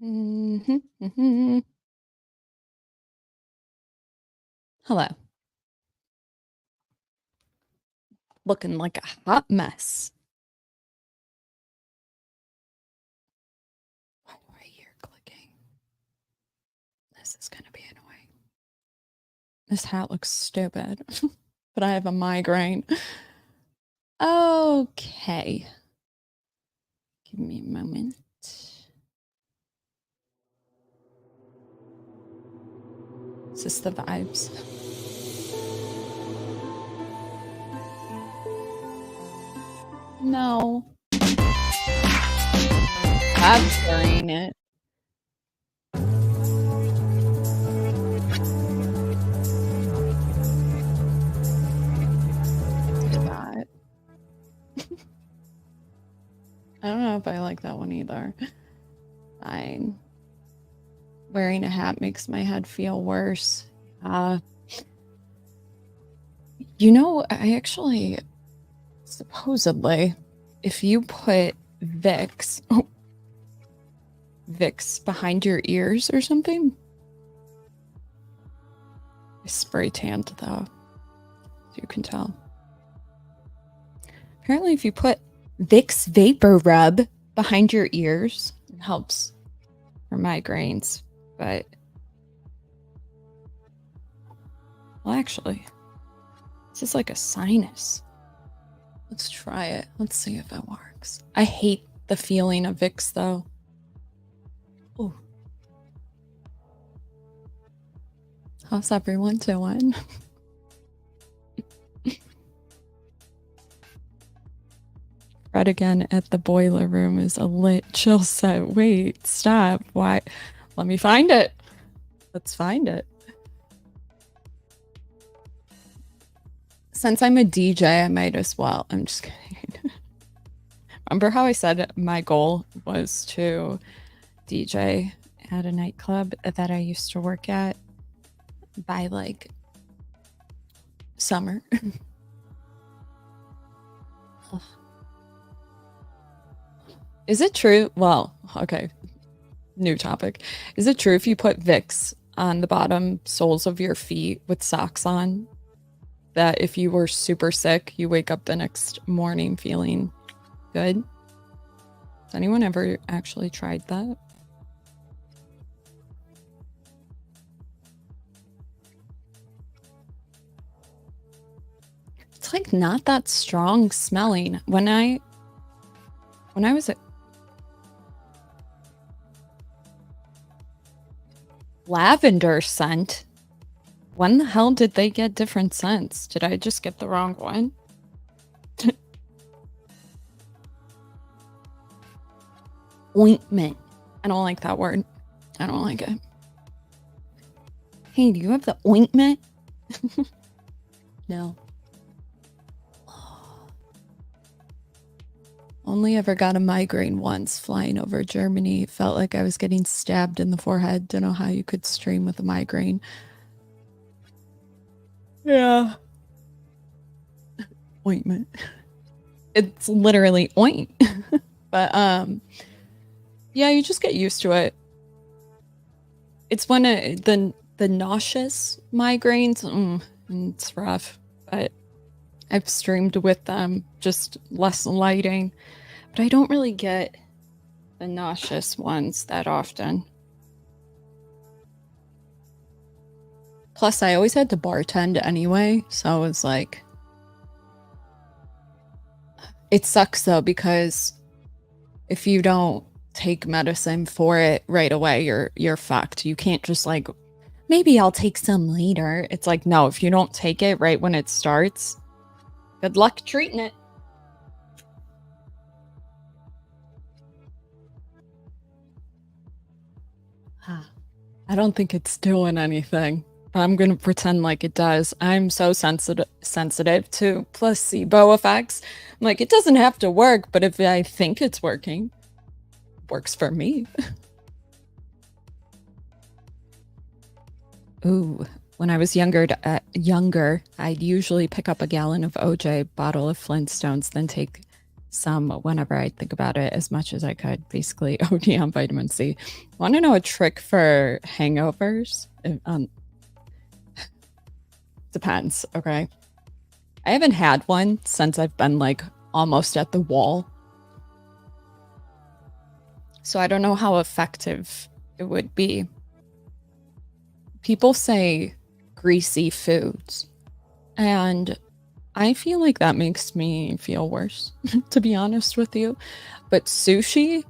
Mhm, mhm. Hello. Looking like a hot mess. Why do I hear clicking? This is going to be annoying. This hat looks stupid, but I have a migraine. Okay. Give me a moment. Is this the vibes? No. I'm carrying it. Do that. I don't know if I like that one either. Fine. Wearing a hat makes my head feel worse. I actually supposedly, if you put Vicks behind your ears or something, I spray tanned though, as you can tell. Apparently, if you put Vicks Vapor Rub behind your ears, it helps for migraines. But, well, actually, this is like a sinus. Let's try it. Let's see if it works. I hate the feeling of Vicks though. Ooh. How's everyone doing? Fred again at the boiler room is a lit chill set. Wait, stop. Why? Let me find it. Let's find it. Since I'm a DJ, I might as well. I'm just kidding. Remember how I said my goal was to DJ at a nightclub that I used to work at by like summer? Is it true? Well, okay. New topic. Is it true if you put Vicks on the bottom soles of your feet with socks on, that if you were super sick, you wake up the next morning feeling good? Has anyone ever actually tried that? It's like not that strong smelling. When I was at lavender scent. When the hell did they get different scents? Did I just get the wrong one? Ointment. I don't like that word. I don't like it. Hey, do you have the ointment? No. Only ever got a migraine once flying over Germany. Felt like I was getting stabbed in the forehead. Don't know how you could stream with a migraine. Yeah. Ointment. It's literally oint. But yeah, you just get used to it. It's one of the nauseous migraines. It's rough, but I've streamed with them, just less lighting. But I don't really get the nauseous ones that often. Plus, I always had to bartend anyway, so it was like... It sucks though, because if you don't take medicine for it right away, you're fucked. You can't just like, maybe I'll take some later. It's like, no, if you don't take it right when it starts, good luck treating it. I don't think it's doing anything, but I'm going to pretend like it does. I'm so sensitive to placebo effects. I'm like, it doesn't have to work, but if I think it's working, it works for me. Ooh, when I was younger, I'd usually pick up a gallon of OJ, bottle of Flintstones, then take some whenever I think about it as much as I could. Basically, OD on vitamin C. Want to know a trick for hangovers? Depends, okay? I haven't had one since I've been like almost at the wall. So I don't know how effective it would be. People say greasy foods, and I feel like that makes me feel worse, to be honest with you. But sushi,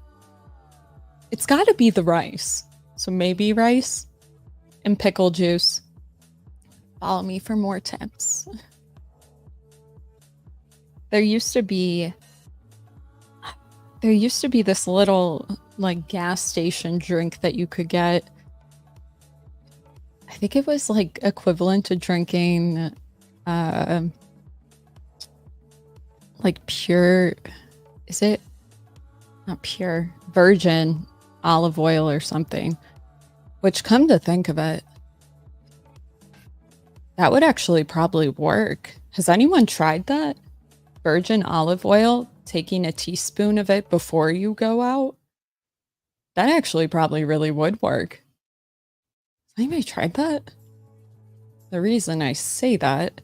it's got to be the rice. So maybe rice and pickle juice. Follow me for more tips. There used to be this little like gas station drink that you could get. I think it was like equivalent to drinking like pure, is it not pure, virgin olive oil or something, which, come to think of it, that would actually probably work. Has anyone tried that? Virgin olive oil, taking a teaspoon of it before you go out? That actually probably really would work. Has anybody tried that? The reason I say that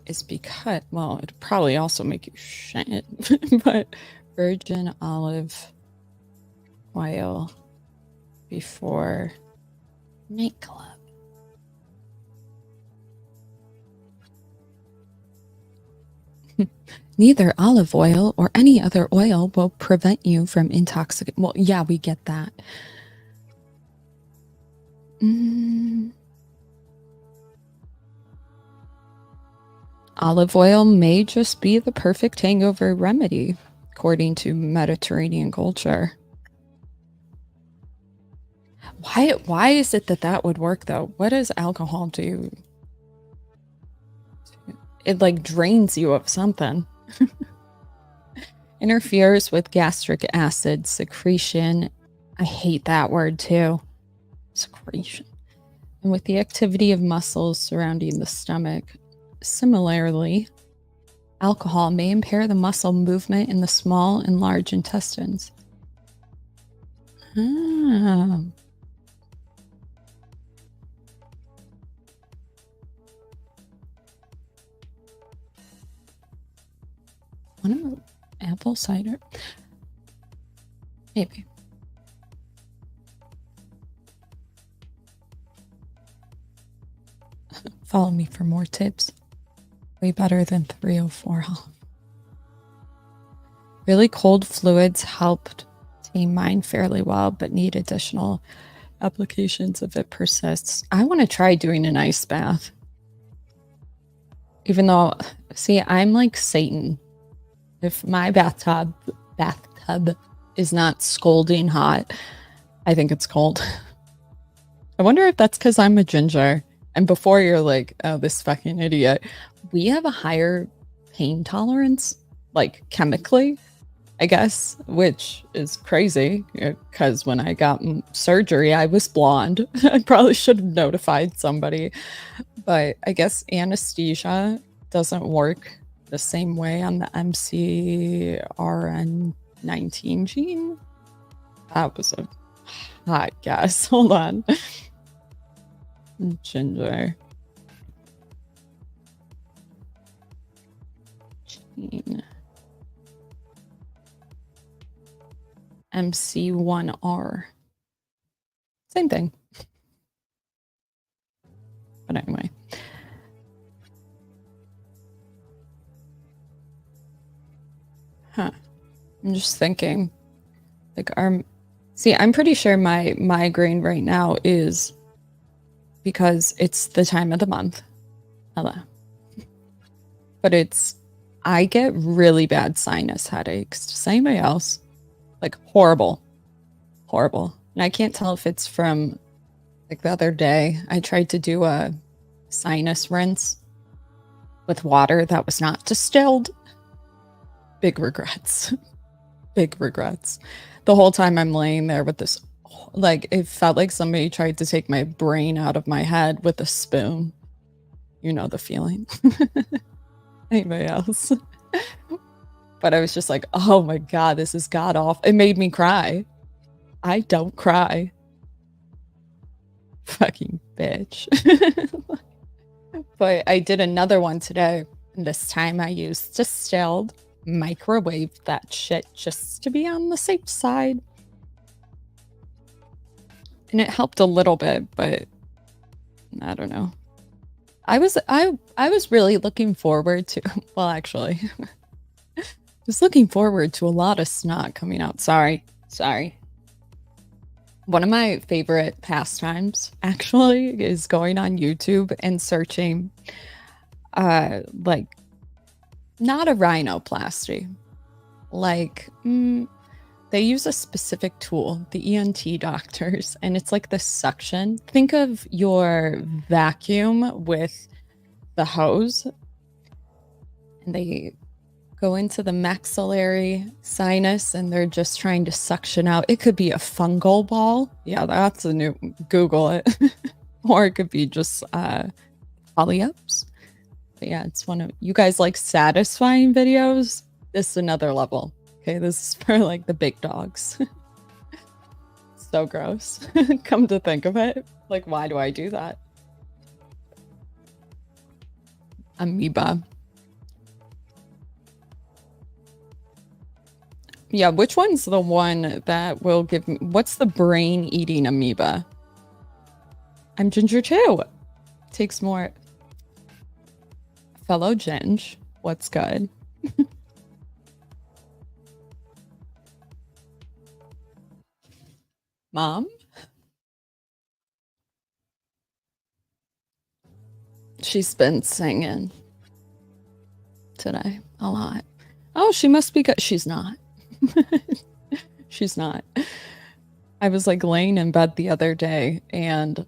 is because, well, it'd probably also make you shit, but virgin olive oil before nightclub. Neither olive oil or any other oil will prevent you from intoxication. Well, yeah, we get that. Olive oil may just be the perfect hangover remedy, according to Mediterranean culture. Why is it that would work, though? What does alcohol do? It like drains you of something. Interferes with gastric acid secretion. I hate that word too. Secretion. And with the activity of muscles surrounding the stomach. Similarly, alcohol may impair the muscle movement in the small and large intestines. Apple cider? Maybe. Follow me for more tips. Way better than 304. Really cold fluids helped tame mine fairly well, but need additional applications if it persists. I want to try doing an ice bath. Even though, see, I'm like Satan. If my bathtub is not scalding hot, I think it's cold. I wonder if that's because I'm a ginger. And before you're like, oh, this fucking idiot, we have a higher pain tolerance, like chemically, I guess, which is crazy because when I got surgery, I was blonde. I probably should have notified somebody, but I guess anesthesia doesn't work the same way on the MCRN19 gene. That was a hot guess. Hold on. Ginger. Gene. MC1R. Same thing. But anyway. I'm just thinking, like, see, I'm pretty sure my migraine right now is because it's the time of the month. Hello. But I get really bad sinus headaches. Does anybody else? Like horrible. And I can't tell if it's from, like, the other day I tried to do a sinus rinse with water that was not distilled. Big regrets. The whole time I'm laying there with this, like, it felt like somebody tried to take my brain out of my head with a spoon. You know the feeling. Anybody else? But I was just like, oh my God, this is god awful. It made me cry. I don't cry. Fucking bitch. But I did another one today. And this time I used distilled, microwave that shit just to be on the safe side. And it helped a little bit, but I don't know. I was really looking forward to, well, actually, I was looking forward to a lot of snot coming out. Sorry. One of my favorite pastimes, actually, is going on YouTube and searching, like, not a rhinoplasty. Like, they use a specific tool, the ENT doctors, and it's like the suction. Think of your vacuum with the hose, and they go into the maxillary sinus and they're just trying to suction out. It could be a fungal ball. Yeah, that's a new, Google it. Or it could be just polyps. But yeah, it's one of, you guys like satisfying videos? This is another level. Okay, this is for like the big dogs. So gross. Come to think of it. Like, why do I do that? Amoeba. Yeah, which one's the one that will give me, what's the brain eating amoeba? I'm ginger too. Takes more. Fellow Ginge, what's good? Mom? She's been singing today a lot. Oh, she must be good. She's not. She's not. I was like laying in bed the other day and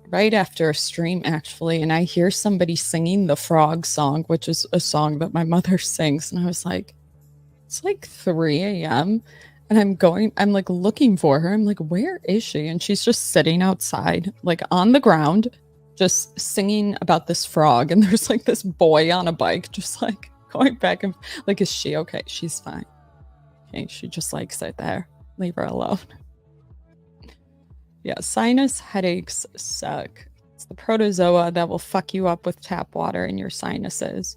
right after a stream actually, and I hear somebody singing the frog song, which is a song that my mother sings. And I was like, it's like 3 a.m. and I'm like looking for her. I'm like, where is she? And she's just sitting outside, like on the ground, just singing about this frog. And there's like this boy on a bike, just like going back and like, is she okay? She's fine. Okay, she just like sit there. Leave her alone. Yeah, sinus headaches suck. It's the protozoa that will fuck you up with tap water in your sinuses.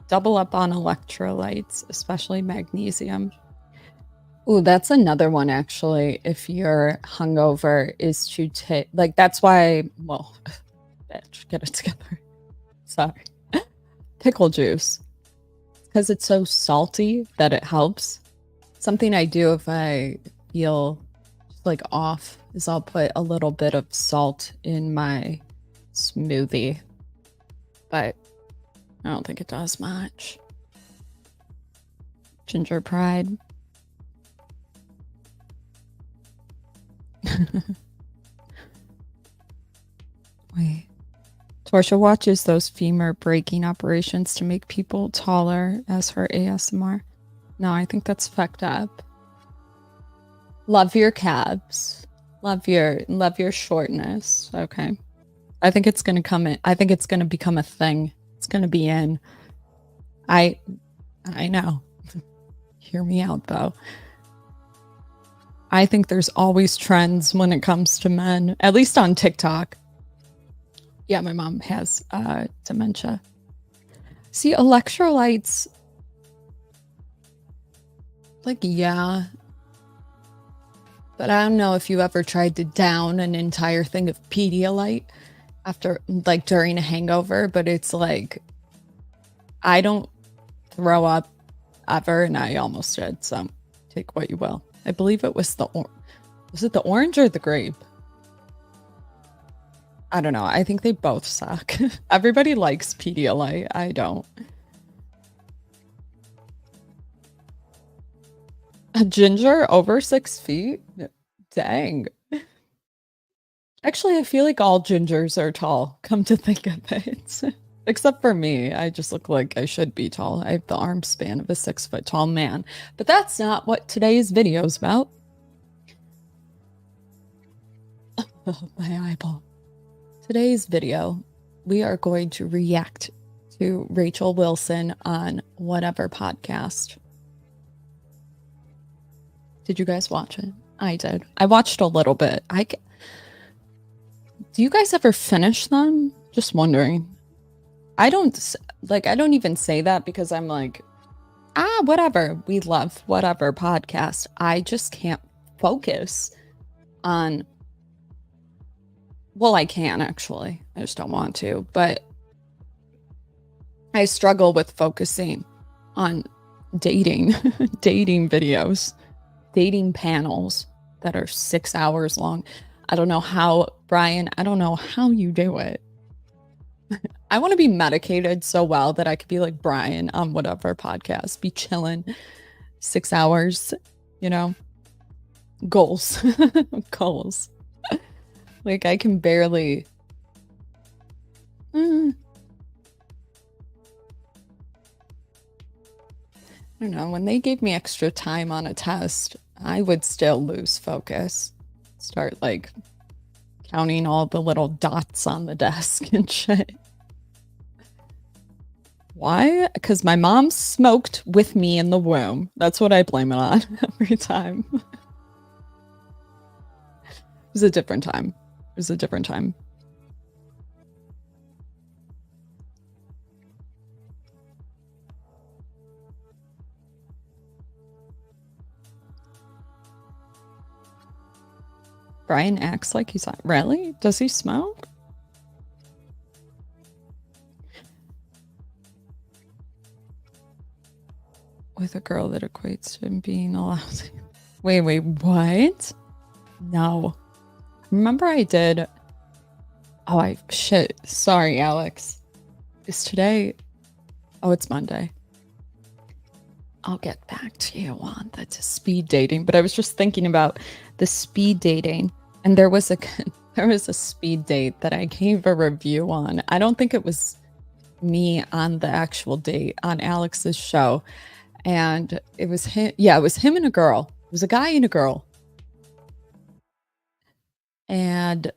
Double up on electrolytes, especially magnesium. Ooh, that's another one actually. If you're hungover, is to take, like, that's why, well, bitch, get it together. Sorry. Pickle juice. Because it's so salty that it helps. Something I do if I feel like off is I'll put a little bit of salt in my smoothie. But I don't think it does much. Ginger pride. Wait. Torshaa watches those femur breaking operations to make people taller as her ASMR. No, I think that's fucked up. Love your calves. Love your shortness. Okay. I think it's gonna come in. I think it's gonna become a thing. It's gonna be in. I know. Hear me out though. I think there's always trends when it comes to men, at least on TikTok. Yeah, my mom has dementia. See, electrolytes, like, yeah. But I don't know if you ever tried to down an entire thing of Pedialyte after, like, during a hangover, but it's like, I don't throw up ever, and I almost did, so take what you will. I believe it was was it the orange or the grape? I don't know. I think they both suck. Everybody likes Pedialyte. I don't. A ginger over 6 feet? Dang. Actually, I feel like all gingers are tall, come to think of it. Except for me. I just look like I should be tall. I have the arm span of a 6 foot tall man. But that's not what today's video is about. Oh, my eyeball. Today's video, we are going to react to Rachel Wilson on whatever podcast. Did you guys watch it? I did. I watched a little bit. Do you guys ever finish them? Just wondering. I don't even say that because I'm like, whatever. We love whatever podcast. I just can't focus on. Well, I can actually. I just don't want to. But I struggle with focusing on dating videos, dating panels that are 6 hours long. I don't know how, Brian, I don't know how you do it. I want to be medicated so well that I could be like Brian on whatever podcast, be chilling 6 hours, you know, goals, goals. Like I can barely. I don't know. When they gave me extra time on a test, I would still lose focus. Start like counting all the little dots on the desk and shit. Why? Because my mom smoked with me in the womb. That's what I blame it on every time. It was a different time. It was a different time. Brian acts like he's not. Really? Does he smoke? With a girl that equates to him being allowed. Wait, what? No. Remember I did. Oh, shit. Sorry, Alex. Is today? Oh, it's Monday. I'll get back to you on the speed dating, but I was just thinking about the speed dating, and there was a speed date that I gave a review on. I don't think it was me on the actual date on Alex's show, and it was him. Yeah, it was him and a girl. It was a guy and a girl, and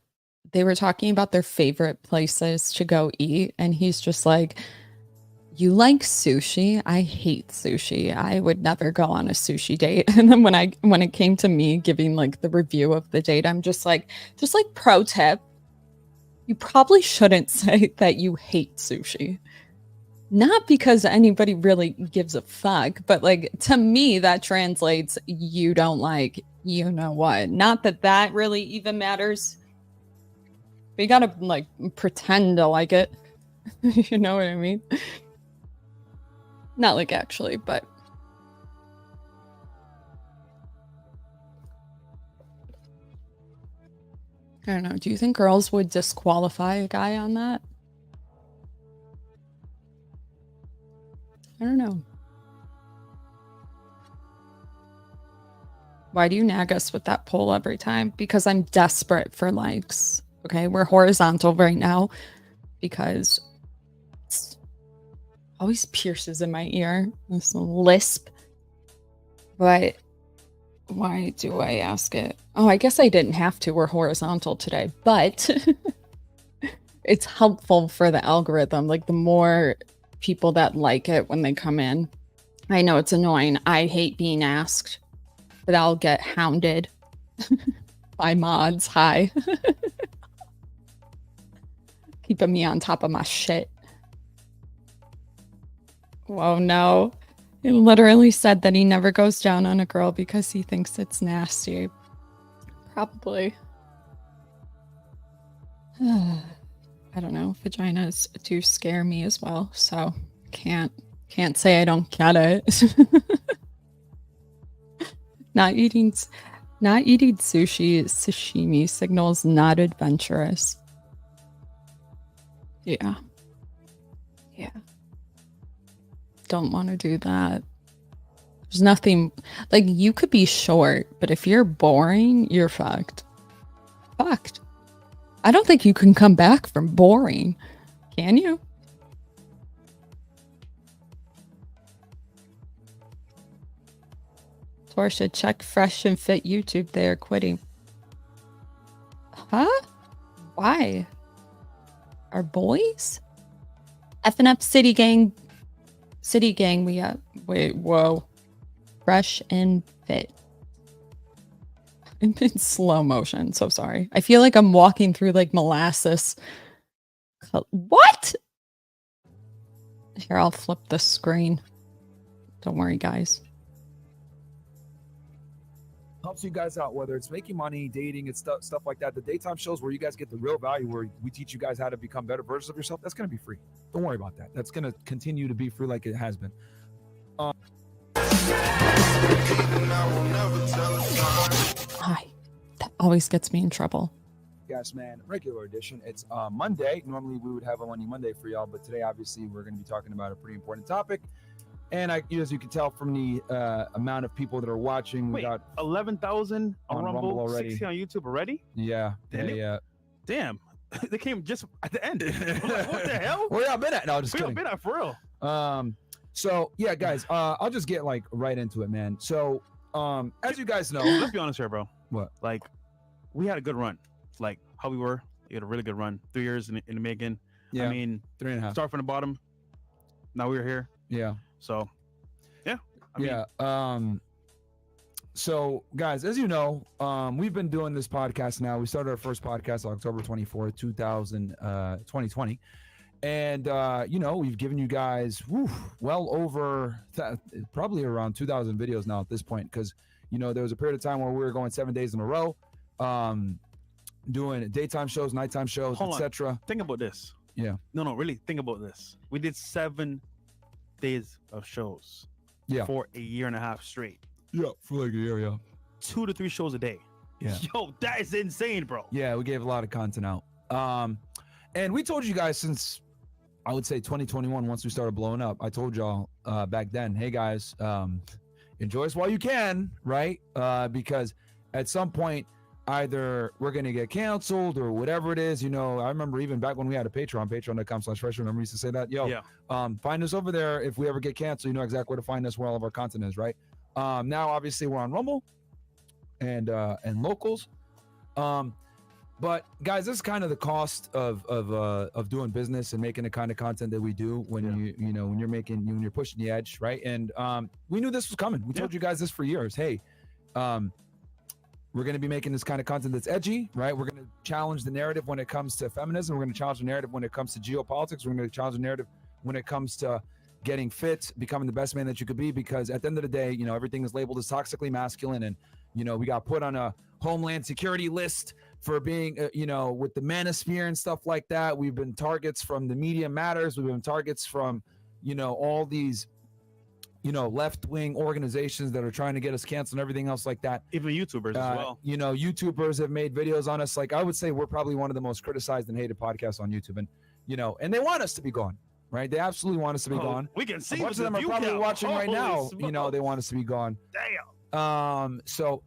they were talking about their favorite places to go eat, and he's just like, you like sushi? I hate sushi. I would never go on a sushi date. And then when it came to me giving like the review of the date, I'm just like pro tip. You probably shouldn't say that you hate sushi. Not because anybody really gives a fuck, but like to me that translates you don't like, you know what? Not that really even matters. But you gotta like pretend to like it. You know what I mean? Not like actually, but I don't know. Do you think girls would disqualify a guy on that? I don't know. Why do you nag us with that poll every time? Because I'm desperate for likes. Okay, we're horizontal right now because it's always pierces in my ear. This lisp. But why do I ask it? Oh, I guess I didn't have to. We're horizontal today, but it's helpful for the algorithm. Like the more people that like it when they come in. I know it's annoying. I hate being asked, but I'll get hounded by mods. Hi. Keeping me on top of my shit. Whoa, no. He literally said that he never goes down on a girl because he thinks it's nasty. Probably. I don't know. Vaginas do scare me as well, so can't say I don't get it. Not eating sashimi signals not adventurous. Yeah. Don't want to do that. There's nothing like you could be short, but if you're boring, you're fucked. I don't think you can come back from boring. Can you? Torshaa, check Fresh and Fit YouTube. They are quitting. Huh? Why? Our boys? FNF City Gang. We wait, whoa. Fresh and Fit. In slow motion. So sorry. I feel like I'm walking through like molasses. What? Here, I'll flip the screen. Don't worry, guys. Helps you guys out, whether it's making money, dating, and stuff like that. The daytime shows where you guys get the real value, where we teach you guys how to become better versions of yourself, that's going to be free. Don't worry about that. That's going to continue to be free like it has been. Hi. That always gets me in trouble. Jazmen regular edition. It's Monday. Normally we would have a Monday for y'all, but today obviously we're going to be talking about a pretty important topic. And as you can tell from the amount of people that are watching, we got 11,000 on Rumble already, 60 on YouTube already. Yeah, Damn, they came just at the end. Like, what the hell? Where y'all been at? No, just kidding. Where y'all been at for real? So yeah, guys, I'll just get like right into it, man. So as you guys know, let's be honest here, bro. What? Like, we had a good run. Like how we were, we had a really good run. 3 years in the making. Yeah. I mean, 3.5. Start from the bottom. Now we're here. Yeah. So, yeah. I mean, so guys, as you know, we've been doing this podcast now. We started our first podcast October 24th, 2020. And, we've given you guys well over probably around 2,000 videos now at this point. Because, there was a period of time where we were going 7 days in a row, doing daytime shows, nighttime shows, etc. Think about this. Yeah. No, really think about this. We did 7 days of shows. Yeah. For a year and a half straight. Yeah, for like a year, yeah. 2 to 3 shows a day. Yeah. Yo, that is insane, bro. Yeah, we gave a lot of content out. And we told you guys since, I would say 2021, once we started blowing up, I told y'all back then, hey guys, enjoy us while you can, right? Because at some point, either we're going to get canceled or whatever it is. I remember even back when we had a patreon.com/fresh. Remember we used to say that? Find us over there. If we ever get canceled, you know exactly where to find us, where all of our content is, right? Now, obviously, we're on Rumble and locals. But guys, this is kind of the cost of doing business and making the kind of content that we do when when you're pushing the edge, right? And we knew this was coming. We told you guys this for years. Hey, we're going to be making this kind of content that's edgy, right? We're going to challenge the narrative when it comes to feminism. We're going to challenge the narrative when it comes to geopolitics. We're going to challenge the narrative when it comes to getting fit, becoming the best man that you could be. Because at the end of the day, everything is labeled as toxically masculine. And, we got put on a Homeland Security list for being, with the manosphere and stuff like that. We've been targets from the Media Matters. We've been targets from, all these left-wing organizations that are trying to get us canceled and everything else like that. Even YouTubers as well. YouTubers have made videos on us. Like, I would say we're probably one of the most criticized and hated podcasts on YouTube. And, and they want us to be gone, right? They absolutely want us to be gone. We can see a bunch of them are probably watching right now. They want us to be gone. Damn. So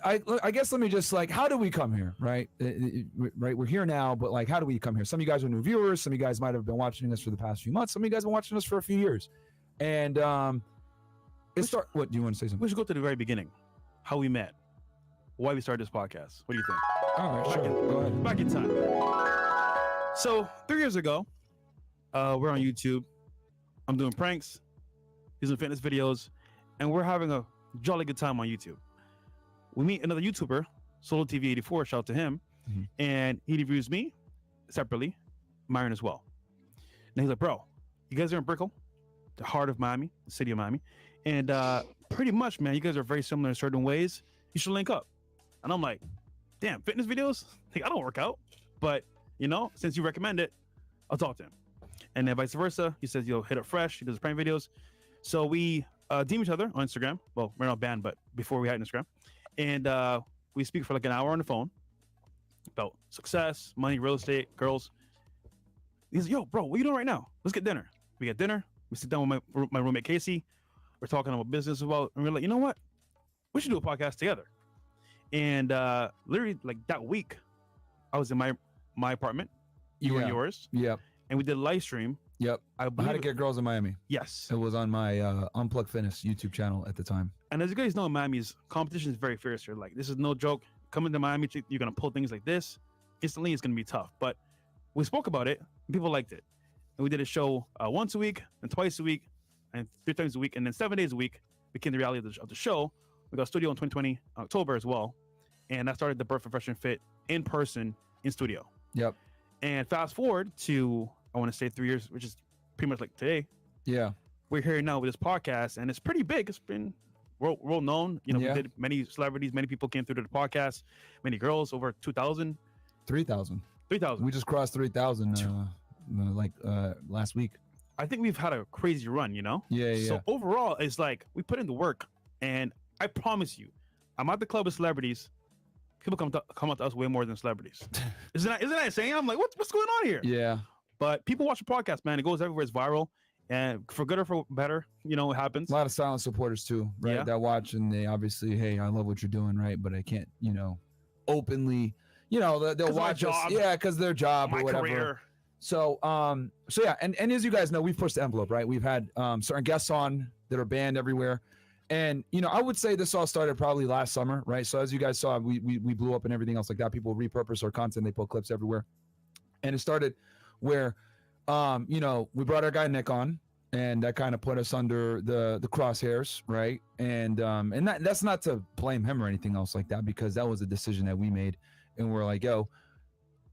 I guess let me just how do we come here, right? Right, we're here now, but how do we come here? Some of you guys are new viewers. Some of you guys might have been watching us for the past few months. Some of you guys have been watching us for a few years. And what do you want to say something? We should go to the very beginning. How we met. Why we started this podcast. What do you think? All right, sure. Go ahead. Back in time. So 3 years ago, we're on YouTube. I'm doing pranks. He's doing fitness videos. And we're having a jolly good time on YouTube. We meet another YouTuber, Solo TV 84, shout out to him. Mm-hmm. And he reviews me separately, Myron as well. And he's like, bro, you guys are in Brickell, the heart of Miami, the city of Miami. And pretty much, man, you guys are very similar in certain ways. You should link up. And I'm like, damn, fitness videos? I don't work out. But, since you recommend it, I'll talk to him. And then vice versa. He says, hit up Fresh. He does prank videos. So we DM each other on Instagram. Well, we're not banned, but before we had Instagram. And we speak for an hour on the phone about success, money, real estate, girls. He's like, yo, bro, what are you doing right now? Let's get dinner. We get dinner. We sit down with my roommate, Casey. We're talking about business and we're like, you know what? We should do a podcast together. And literally that week, I was in my apartment. You were in yours. Yep. And we did a live stream. Yep. How to Get Girls in Miami. Yes. It was on my Unplugged Fitness YouTube channel at the time. And as you guys know, Miami's competition is very fierce here. This is no joke. Coming to Miami, you're going to pull things like this. Instantly, it's going to be tough. But we spoke about it. And people liked it. and we did a show once a week, and twice a week, and 3 times a week, and then 7 days a week became the reality of the show. We got a studio in 2020 October as well, and that started the birth of Fresh and Fit in person in studio. Yep. And fast forward to, I want to say 3 years, which is pretty much like today. Yeah. We're here now with this podcast, and it's pretty big. It's been world known. You know, Yeah. we did many celebrities, many people came through to the podcast, many girls, over 2,000. 3,000. 3,000. We just crossed 3,000 last week. I think we've had a crazy run, you know? Yeah. So overall, it's like we put in the work, and I promise you, I'm at the club with celebrities. People come up to us way more than celebrities. Isn't that insane? I'm like, what's going on here? Yeah. But people watch the podcast, man. It goes everywhere. It's viral, and for good or for better, you know, it happens. A lot of silent supporters too, right? Yeah. That watch and they obviously, hey, I love what you're doing, right? But I can't, you know, openly, you know, they'll watch us, yeah, because their job my or whatever. career. So yeah, and as you guys know, we've pushed the envelope, right? We've had certain guests on that are banned everywhere. And, you know, I would say this all started probably last summer, right? So as you guys saw, we blew up and everything else like that. People repurpose our content. They put clips everywhere. And it started where, you know, we brought our guy Nick on, and that kind of put us under the crosshairs, right? And that's not to blame him or anything else like that, because that was a decision that we made. And we're like, yo,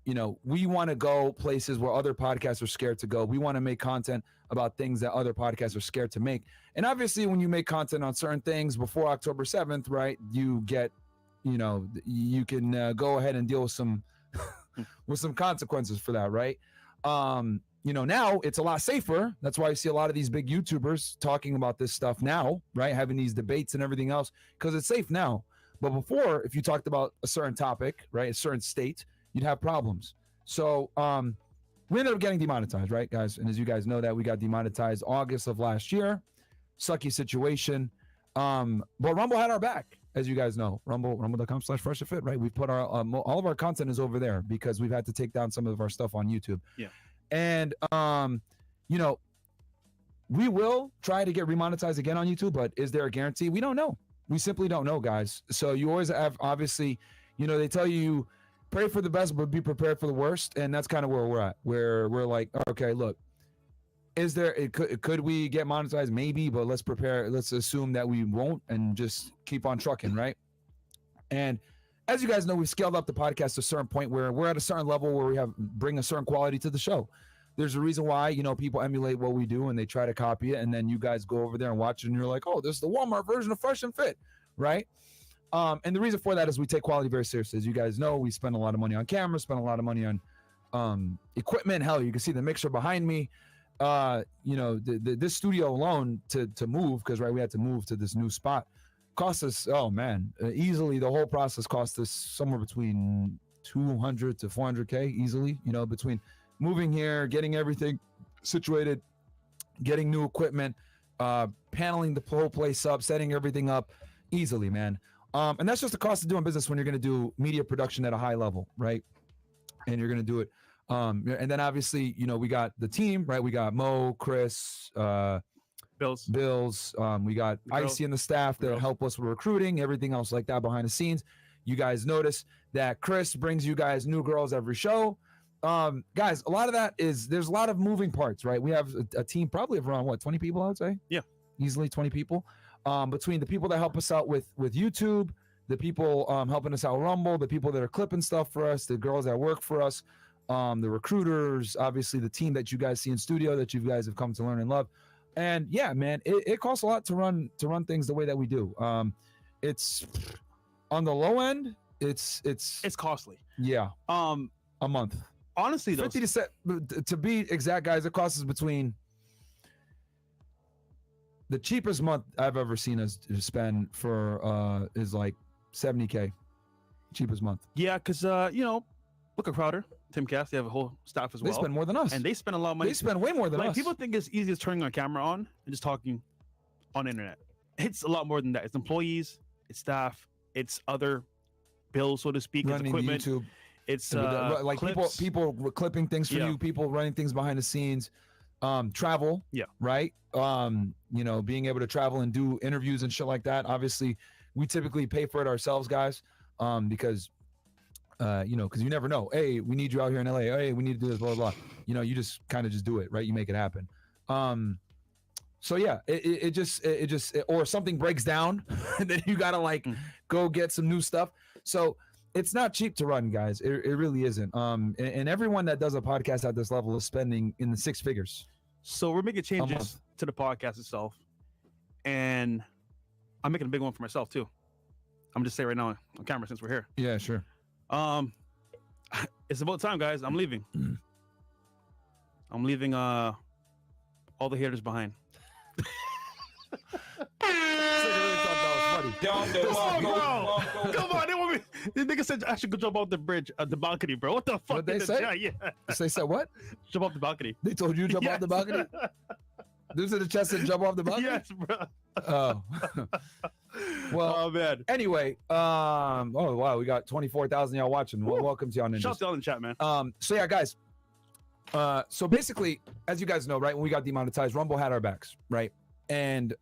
you know, we want to go places where other podcasts are scared to go. We want to make content about things that other podcasts are scared to make. And obviously, when you make content on certain things before October 7th, right, you get, you know, you can go ahead and deal with some with some consequences for that, right? You know, now it's a lot safer. That's why you see a lot of these big YouTubers talking about this stuff now, right? Having these debates and everything else, because it's safe now. But before, if you talked about a certain topic, right, a certain state, you'd have problems. So we ended up getting demonetized, right, guys? And as you guys know, that we got demonetized August of last year. Sucky situation. But Rumble had our back, as you guys know. Rumble.com/fresh&fit, right? We've put our all of our content is over there because we've had to take down some of our stuff on YouTube. Yeah. And you know, we will try to get remonetized again on YouTube, but is there a guarantee? We don't know. We simply don't know, guys. So you always have, obviously, you know, they tell you pray for the best, but be prepared for the worst. And that's kind of where we're at, where we're like, okay, look, is there, could we get monetized? Maybe, but let's prepare. Let's assume that we won't and just keep on trucking, right? And as you guys know, we've scaled up the podcast to a certain point where we're at a certain level where we bring a certain quality to the show. There's a reason why, you know, people emulate what we do and they try to copy it. And then you guys go over there and watch it and you're like, oh, this is the Walmart version of Fresh and Fit, right? And the reason for that is we take quality very seriously. As you guys know, we spend a lot of money on cameras, spend a lot of money on equipment. Hell, you can see the mixer behind me. You know, this studio alone to move, because right, we had to move to this new spot, cost us, oh man, easily the whole process cost us somewhere between 200 to 400K easily, you know, between moving here, getting everything situated, getting new equipment, paneling the whole place up, setting everything up easily, man. And that's just the cost of doing business when you're going to do media production at a high level, right? And you're going to do it. And then obviously, you know, we got the team, right? We got Mo, Chris, Bills. We got Icy and the staff that help us with recruiting, everything else like that behind the scenes. You guys notice that Chris brings you guys new girls every show. Guys, a lot of that is, there's a lot of moving parts, right? We have a team probably of around, what, 20 people, I would say? Yeah. Easily 20 people. Between the people that help us out with YouTube, the people helping us out with Rumble, the people that are clipping stuff for us, the girls that work for us, the recruiters, obviously the team that you guys see in studio that you guys have come to learn and love. And yeah, man, it costs a lot to run things the way that we do. It's on the low end, it's costly. Yeah. A month. Honestly, though, 50 to be exact, guys, it costs us between, the cheapest month I've ever seen us spend for is like 70K. Cheapest month. Yeah, because you know, look at Crowder, Tim Cass, they have a whole staff as well. They spend more than us. And they spend a lot of money. They spend way more than us. People think it's easy as turning a camera on and just talking on the internet. It's a lot more than that. It's employees, it's staff, it's other bills, so to speak, running it's equipment. YouTube. It's like clips. people clipping things for you, people running things behind the scenes, travel, right? You know, being able to travel and do interviews and shit like that. Obviously, we typically pay for it ourselves, guys, because because you never know. Hey, we need you out here in LA. Hey, we need to do this, blah, blah, blah. You just kind of just do it, right? You make it happen. So yeah, it just or something breaks down and then you got to like go get some new stuff. So it's not cheap to run, guys. It really isn't. And everyone that does a podcast at this level is spending in the 6 figures. So we're making changes to the podcast itself, and I'm making a big one for myself too. I'm just saying right now on camera since we're here. Yeah, sure. It's about time, guys. I'm leaving. I'm leaving all the haters behind. Come on, they want me. The nigga said I should go jump off the bridge, the balcony, bro. What the fuck? What they say? Yeah. They said what? Jump off the balcony. They told you to jump off the balcony? Dudes in the chest and jump off the balcony? Yes, bro. Oh. Well, oh man. Anyway, oh wow, we got 24,000 y'all watching. Well, welcome to y'all ninjas. Shout out to y'all in the chat, man. So yeah, guys. So basically, as you guys know, right, when we got demonetized, Rumble had our backs, right? And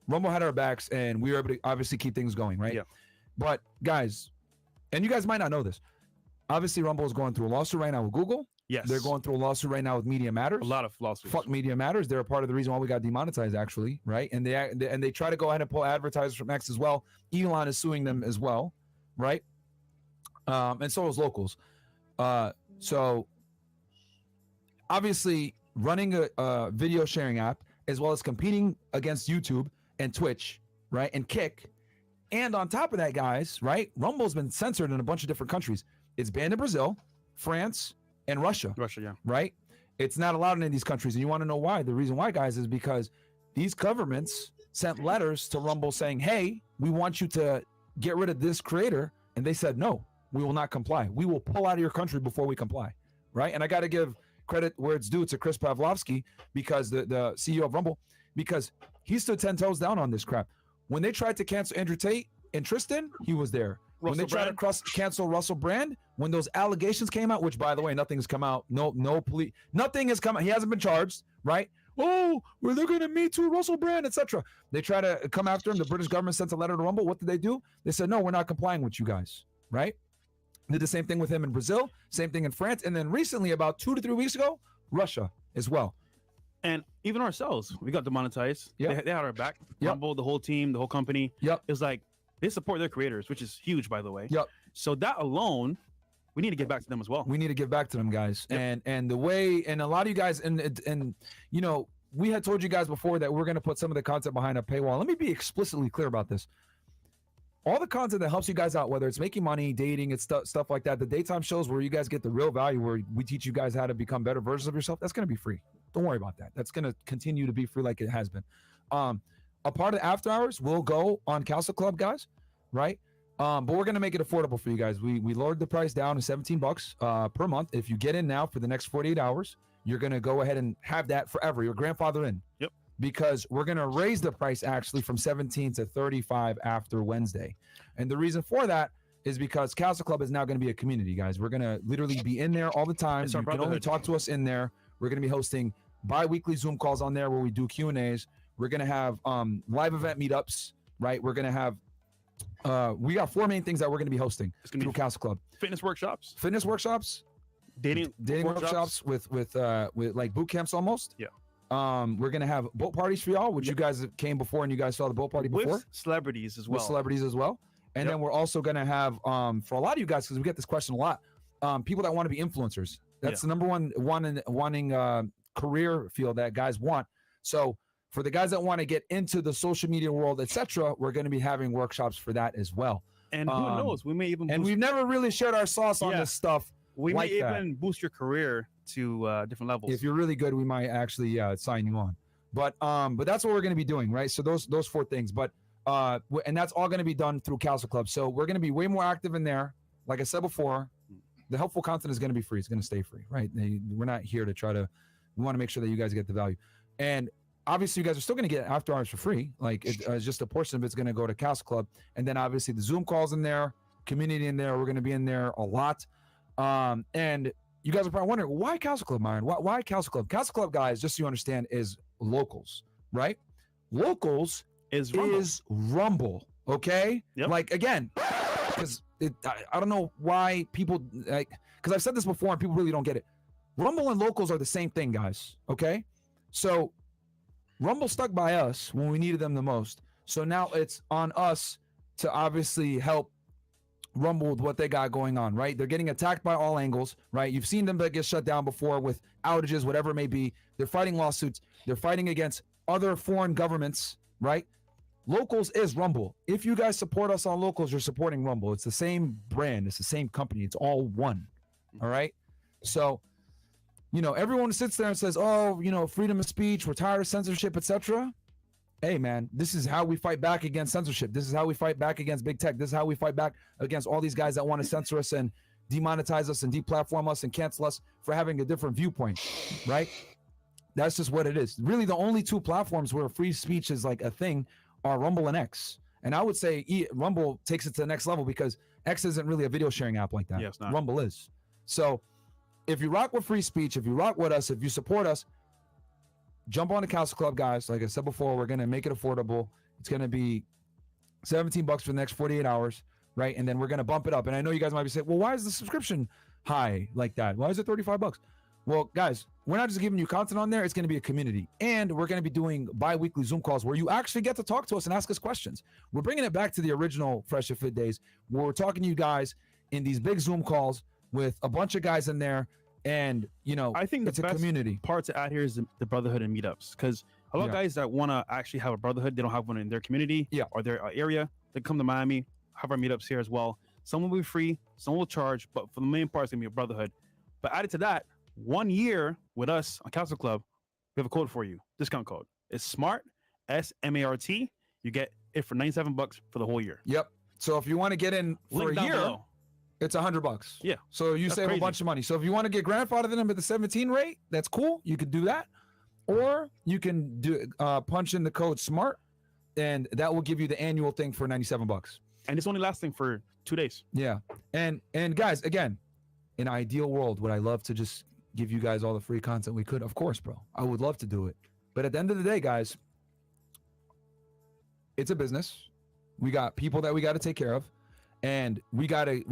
Rumble had our backs, and we were able to obviously keep things going, right? Yeah. But guys, and you guys might not know this, obviously Rumble is going through a lawsuit right now with Google. Yes. They're going through a lawsuit right now with Media Matters. A lot of lawsuits. Fuck Media Matters. They're a part of the reason why we got demonetized, actually, right? And they try to go ahead and pull advertisers from X as well. Elon is suing them as well, right? And so is Locals. So obviously running a video sharing app as well as competing against YouTube and Twitch, right? And Kick. And on top of that, guys, right? Rumble's been censored in a bunch of different countries. It's banned in Brazil, France, and Russia. Russia, yeah. Right? It's not allowed in any of these countries. And you want to know why? The reason why, guys, is because these governments sent letters to Rumble saying, hey, we want you to get rid of this creator. And they said, no, we will not comply. We will pull out of your country before we comply. Right? And I got to give credit where it's due to Chris Pavlovsky, because the CEO of Rumble, because he stood 10 toes down on this crap. When they tried to cancel Andrew Tate and Tristan, he was there. When they tried to cancel Russell Brand, when those allegations came out, which by the way, nothing's come out. No police, nothing has come out. He hasn't been charged, right? Oh, well, they're gonna Me Too Russell Brand, etc. They try to come after him. The British government sent a letter to Rumble. What did they do? They said, no, we're not complying with you guys, right? Did the same thing with him in Brazil, same thing in France, and then recently, about 2 to 3 weeks ago, Russia as well. And even ourselves, we got demonetized. Yeah, they had our back. Rumble, the whole team, the whole company. Yep. It's like they support their creators, which is huge, by the way. Yep. So that alone, we need to give back to them as well. We need to give back to them, guys. Yep. And the way, and a lot of you guys, and you know, we had told you guys before that we're going to put some of the content behind a paywall. Let me be explicitly clear about this. All the content that helps you guys out, whether it's making money, dating, and stuff like that, the daytime shows where you guys get the real value, where we teach you guys how to become better versions of yourself, that's going to be free. Don't worry about that. That's going to continue to be free like it has been. A part of After Hours will go on Castle Club, guys, right? But we're going to make it affordable for you guys. We lowered the price down to $17 per month. If you get in now for the next 48 hours, you're going to go ahead and have that forever. Your grandfather in. Yep. Because we're going to raise the price actually from 17 to 35 after Wednesday. And the reason for that is because Castle Club is now going to be a community, guys. We're going to literally be in there all the time. You can only talk to us in there. We're going to be hosting bi-weekly Zoom calls on there where we do Q&As. We're going to have live event meetups, right? We're going to have, we got 4 main things that we're going to be hosting through Castle Club. Fitness workshops, dating workshops with like boot camps almost. Yeah. We're gonna have boat parties for y'all, which you guys came before and you guys saw the boat party before. With celebrities as well. And then we're also gonna have for a lot of you guys, because we get this question a lot, people that want to be influencers. That's the number one wanting career field that guys want. So for the guys that want to get into the social media world, etc., we're going to be having workshops for that as well. And who knows, we may even we've never really shared our sauce on this stuff. We may even boost your career to different levels. If you're really good, we might actually sign you on. But that's what we're going to be doing, right? So those 4 things. But and that's all going to be done through Castle Club. So we're going to be way more active in there. Like I said before, the helpful content is going to be free. It's going to stay free, right? We're not here to try to. We want to make sure that you guys get the value. And obviously, you guys are still going to get After Hours for free. Like it's just a portion of it's going to go to Castle Club, and then obviously the Zoom calls in there, community in there. We're going to be in there a lot. And you guys are probably wondering, why Castle Club, Myron? Why Castle Club? Castle Club, guys, just so you understand, is locals, right? Locals is Rumble, okay? Yep. Like, again, because I don't know why people like, because I've said this before and people really don't get it. Rumble and locals are the same thing, guys. Okay, so Rumble stuck by us when we needed them the most. So now it's on us to obviously help Rumble with what they got going on, right? They're getting attacked by all angles, right? You've seen them get shut down before with outages, whatever it may be. They're fighting lawsuits. They're fighting against other foreign governments, right? Locals is Rumble. If you guys support us on Locals, you're supporting Rumble. It's the same brand. It's the same company. It's all one, all right? So, you know, everyone sits there and says, oh, you know, freedom of speech, we're tired of censorship, etc. Hey, man, this is how we fight back against censorship. This is how we fight back against big tech. This is how we fight back against all these guys that want to censor us and demonetize us and deplatform us and cancel us for having a different viewpoint, right? That's just what it is. Really, the only two platforms where free speech is like a thing are Rumble and X. And I would say Rumble takes it to the next level because X isn't really a video sharing app like that. Yeah, it's not. Rumble is. So if you rock with free speech, if you rock with us, if you support us, jump on the Council Club, guys. Like I said before, we're going to make it affordable. It's going to be $17 for the next 48 hours, right? And then we're going to bump it up. And I know you guys might be saying, well, why is the subscription high like that? Why is it $35? Well, guys, we're not just giving you content on there. It's going to be a community. And we're going to be doing bi-weekly Zoom calls where you actually get to talk to us and ask us questions. We're bringing it back to the original Fresh and Fit days where we're talking to you guys in these big Zoom calls with a bunch of guys in there. And, you know, I think it's the a best community. part to add here is the brotherhood and meetups, because a lot of guys that want to actually have a brotherhood, they don't have one in their community or their area. They come to Miami, have our meetups here as well. Some will be free, some will charge, but for the main part, it's going to be a brotherhood. But added to that, 1 year with us on Council Club, we have a code for you, discount code. It's SMART, S-M-A-R-T. You get it for $97 for the whole year. Yep. So if you want to get in for a year, below. it's $100. Yeah. So you save crazy. a bunch of money. So if you want to get grandfathered in at the 17 rate, that's cool. You could do that. Or you can do punch in the code SMART, and that will give you the annual thing for $97. And it's only lasting for 2 days. Yeah. And guys, again, in an ideal world, would I love to just give you guys all the free content we could? Of course, bro. I would love to do it. But at the end of the day, guys, it's a business. We got people that we got to take care of. And we gotta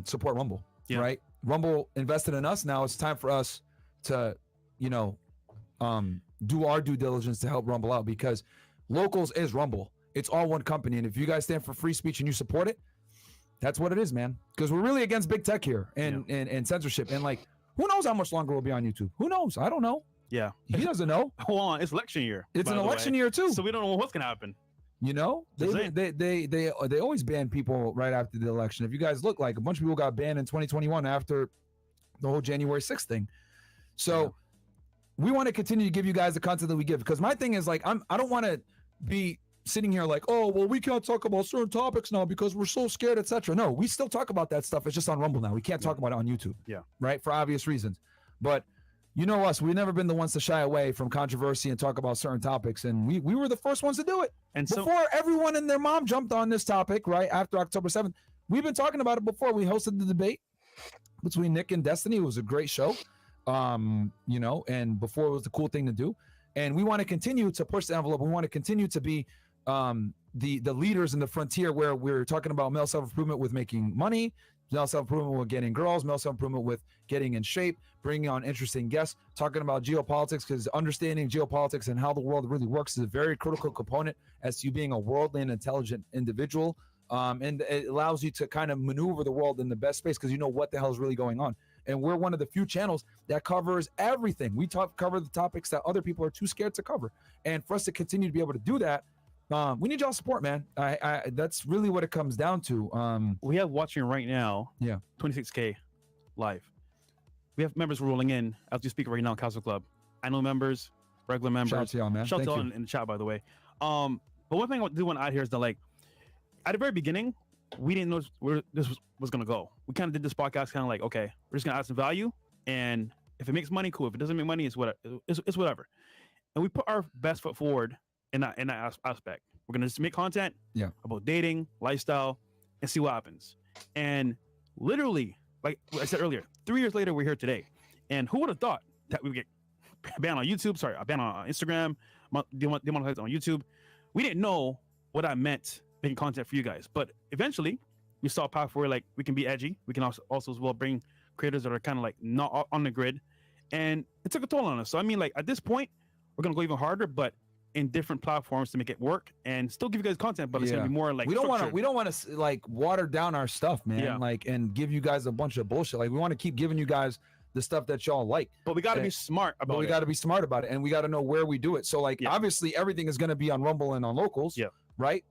support Rumble, right? Rumble invested in us. Now it's time for us to, you know, do our due diligence to help Rumble out, because Locals is Rumble. It's all one company. And if you guys stand for free speech and you support it, that's what it is, man. Because we're really against big tech here and censorship. And like, who knows how much longer we'll be on YouTube? Who knows? I don't know. Yeah. He doesn't know. Hold on, it's election year. It's an election year too. So we don't know what's gonna happen. You know, they always ban people right after the election. If you guys look, like a bunch of people got banned in 2021 after the whole January 6th thing. So we want to continue to give you guys the content that we give, because my thing is like, I don't want to be sitting here like, oh, well, we can't talk about certain topics now because we're so scared, etc. No, we still talk about that stuff. It's just on Rumble now. We can't talk about it on YouTube. Yeah. Right. For obvious reasons. But you know us, we've never been the ones to shy away from controversy and talk about certain topics. And we were the first ones to do it. And before everyone and their mom jumped on this topic, right after October 7th, we've been talking about it before. We hosted the debate between Nick and Destiny. It was a great show, you know, and before it was the cool thing to do. And we want to continue to push the envelope. We want to continue to be the leaders in the frontier, where we're talking about male self-improvement with making money, male self-improvement with getting girls, male self-improvement with getting in shape, bringing on interesting guests, talking about geopolitics, because understanding geopolitics and how the world really works is a very critical component as to you being a worldly and intelligent individual. And it allows you to kind of maneuver the world in the best space because you know what the hell is really going on. And we're one of the few channels that covers everything. We cover the topics that other people are too scared to cover. And for us to continue to be able to do that, we need y'all support, man. That's really what it comes down to. We have watching right now, 26K live. We have members rolling in as we speak right now, Council Club. Annual members, regular members. Shout out to y'all, man. Shout out to y'all in the chat, by the way. But one thing I do want to add here is that, like, at the very beginning, we didn't know where this was going to go. We kind of did this podcast kind of like, okay, we're just going to add some value. And if it makes money, cool. If it doesn't make money, it's whatever. And we put our best foot forward in that aspect. We're going to just make content about dating, lifestyle, and see what happens. And literally, like I said earlier, 3 years later, we're here today. And who would have thought that we would get banned on YouTube? Sorry, banned on Instagram, demonetized on YouTube. We didn't know what I meant making content for you guys. But eventually, we saw a path where like we can be edgy. We can also as well bring creators that are kind of like not on the grid, and it took a toll on us. So I mean, like at this point, we're gonna go even harder, but in different platforms to make it work and still give you guys content, but it's gonna be more like we don't want to like water down our stuff, man. Like and give you guys a bunch of bullshit. Like we want to keep giving you guys the stuff that y'all like, but we got to be smart about it. We got to be smart about it, and we got to know where we do it. So like obviously everything is going to be on Rumble and on locals, right?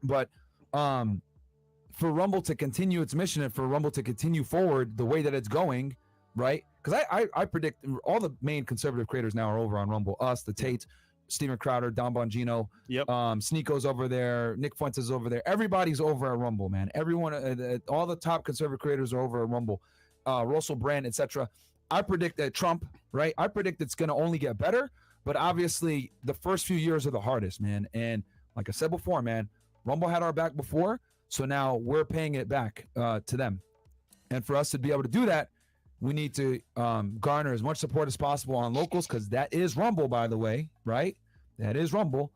But for Rumble to continue its mission and for Rumble to continue forward the way that it's going, right? Because I predict all the main conservative creators now are over on Rumble. Us, the Tate, Steven Crowder, Don Bongino, Sneako's over there, Nick Fuentes over there. Everybody's over at Rumble, man. Everyone, all the top conservative creators are over at Rumble. Russell Brand, etc. I predict that Trump, right? I predict it's going to only get better, but obviously the first few years are the hardest, man. And like I said before, man, Rumble had our back before, so now we're paying it back to them. And for us to be able to do that, we need to garner as much support as possible on locals, because that is Rumble, by the way, right? That is Rumble.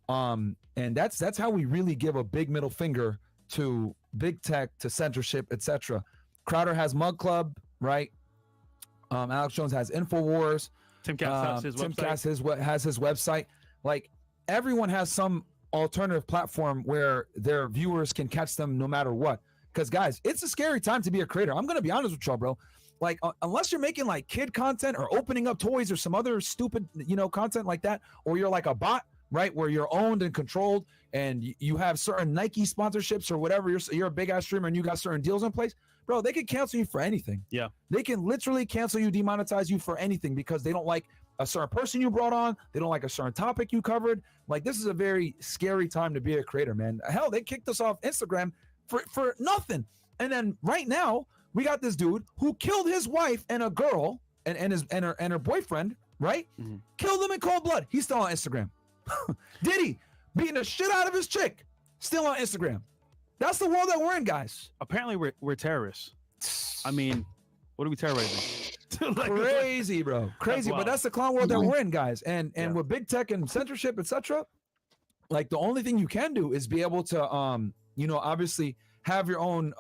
And that's how we really give a big middle finger to big tech, to censorship, etc. Crowder has Mug Club, right? Alex Jones has InfoWars. Tim Cass has his website. has his website. Like everyone has some alternative platform where their viewers can catch them no matter what. Because guys, it's a scary time to be a creator. I'm gonna be honest with y'all, bro. Like unless you're making like kid content or opening up toys or some other stupid, content like that, or you're like a bot, right, where you're owned and controlled, and you have certain Nike sponsorships or whatever. You're a big ass streamer and you got certain deals in place. Bro, they could cancel you for anything. Yeah. They can literally cancel you, demonetize you for anything because they don't like a certain person you brought on. They don't like a certain topic you covered. Like, this is a very scary time to be a creator, man. Hell, they kicked us off Instagram for nothing. And then right now, we got this dude who killed his wife and a girl and her boyfriend, right? Mm-hmm. Killed them in cold blood. He's still on Instagram. Diddy beating the shit out of his chick, still on Instagram. That's the world that we're in, guys. Apparently, we're terrorists. I mean, what are we terrorizing? Like, crazy, bro. Crazy. But that's the clown world that we're in, guys. And with big tech and censorship, etc., like the only thing you can do is be able to, obviously have your own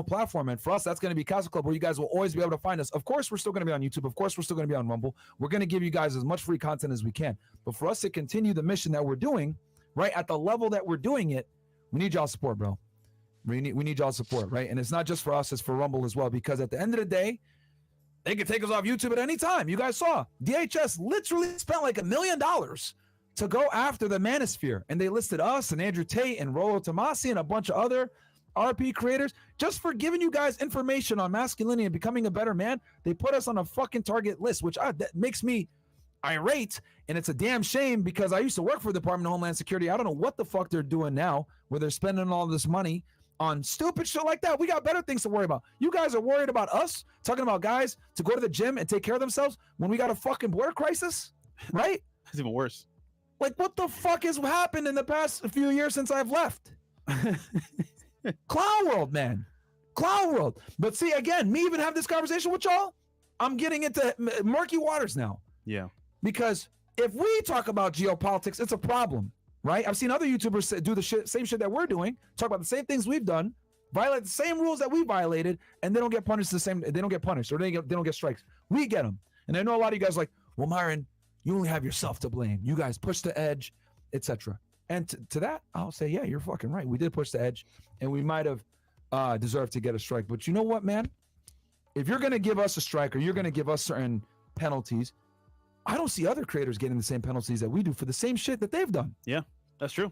platform. And for us, that's going to be Castle Club, where you guys will always be able to find us. Of course, we're still going to be on YouTube. Of course, we're still going to be on Rumble. We're going to give you guys as much free content as we can. But for us to continue the mission that we're doing, right, at the level that we're doing it, we need y'all support, bro. We need y'all support, right? And it's not just for us, it's for Rumble as well, because at the end of the day, they can take us off YouTube at any time. You guys saw DHS literally spent like $1 million to go after the Manosphere, and they listed us and Andrew Tate and Rolo Tomasi and a bunch of other RP creators just for giving you guys information on masculinity and becoming a better man. They put us on a fucking target list, which that makes me irate, and it's a damn shame because I used to work for the Department of Homeland Security. I don't know what the fuck they're doing now, where they're spending all this money on stupid shit like that. We got better things to worry about. You guys are worried about us talking about guys to go to the gym and take care of themselves when we got a fucking border crisis, right? It's even worse. Like, what the fuck has happened in the past few years since I've left? Clown world, man. Clown world. But see, again, me even have this conversation with y'all, I'm getting into murky waters now. Yeah. Because if we talk about geopolitics, it's a problem, right? I've seen other YouTubers do the same shit that we're doing, talk about the same things we've done, violate the same rules that we violated, and they don't get punished they don't get punished, or they don't get strikes. We get them. And I know a lot of you guys are like, well, Myron, you only have yourself to blame. You guys push the edge, etc. And to that, I'll say, yeah, you're fucking right. We did push the edge, and we might have deserved to get a strike. But you know what, man? If you're going to give us a strike or you're going to give us certain penalties, I don't see other creators getting the same penalties that we do for the same shit that they've done. Yeah, that's true.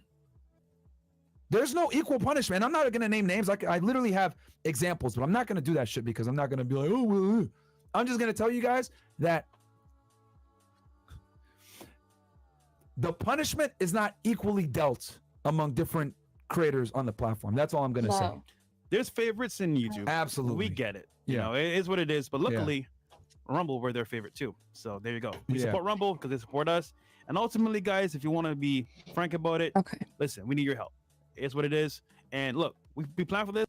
There's no equal punishment. I'm not going to name names. I literally have examples, but I'm not going to do that shit because I'm not going to be like, oh, well, I'm just going to tell you guys that the punishment is not equally dealt among different creators on the platform. That's all I'm going to say. There's favorites in YouTube. Absolutely. We get it. You know, it is what it is. But luckily, Rumble, we're their favorite too. So there you go. We support Rumble because they support us. And ultimately, guys, if you want to be frank about it, listen, we need your help. It's what it is. And look, we plan for this.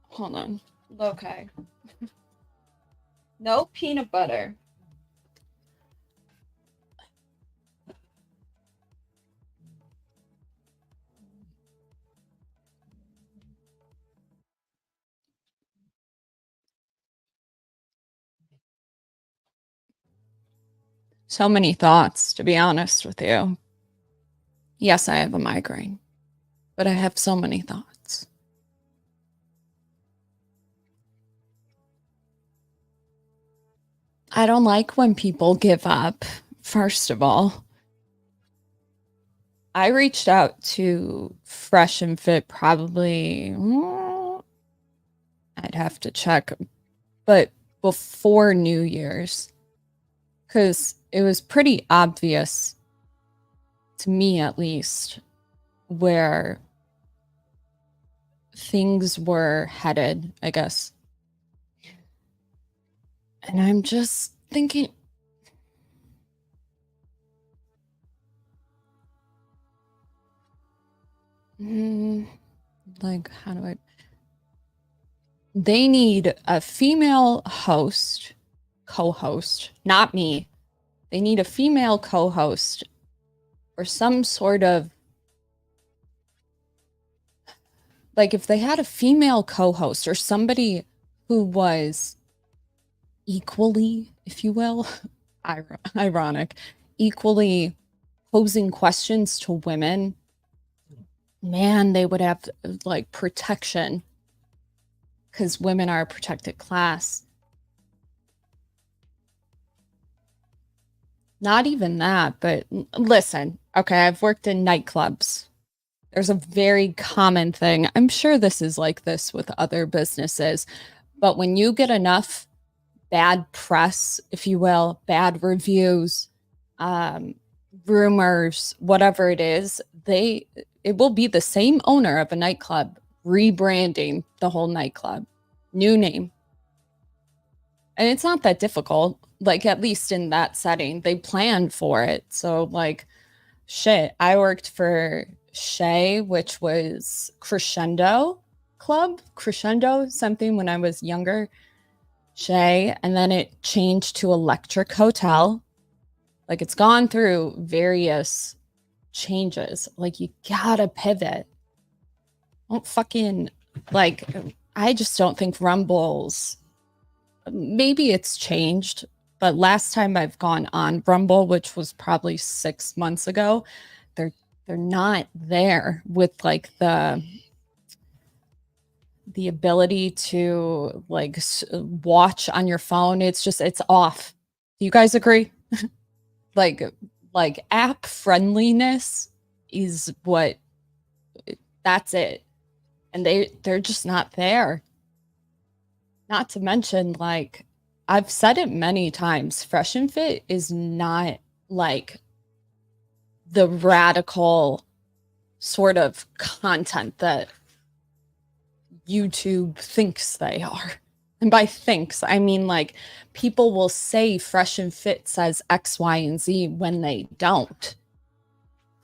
Hold on. Okay. No peanut butter. So many thoughts, to be honest with you. Yes, I have a migraine, but I have so many thoughts. I don't like when people give up, first of all. I reached out to Fresh and Fit probably, I'd have to check, but before New Year's, because it was pretty obvious, to me at least, where things were headed, I guess. And I'm just thinking, like, how do I? They need a female host, co-host, not me. They need a female co-host or some sort of, like, if they had a female co-host or somebody who was equally, if you will, ironic, equally posing questions to women, man, they would have like protection, because women are a protected class. Not even that, but listen, okay, I've worked in nightclubs. There's a very common thing. I'm sure this is like this with other businesses, but when you get enough bad press, if you will, bad reviews, rumors, whatever it is, it will be the same owner of a nightclub rebranding the whole nightclub, new name. And it's not that difficult, like, at least in that setting, they planned for it. So like, shit, I worked for Shay, which was Crescendo Club, Crescendo something when I was younger, Shay, and then it changed to Electric Hotel. Like, it's gone through various changes. Like, you gotta pivot. Don't fucking, like, I just don't think Rumble's, maybe it's changed, but last time I've gone on Rumble, which was probably 6 months ago, they're not there with like the ability to like watch on your phone. It's off. Do you guys agree? like app friendliness is that's it. And they're just not there. Not to mention, like, I've said it many times, Fresh and Fit is not like the radical sort of content that YouTube thinks they are. And by thinks, I mean, like, people will say Fresh and Fit says X, Y, and Z when they don't.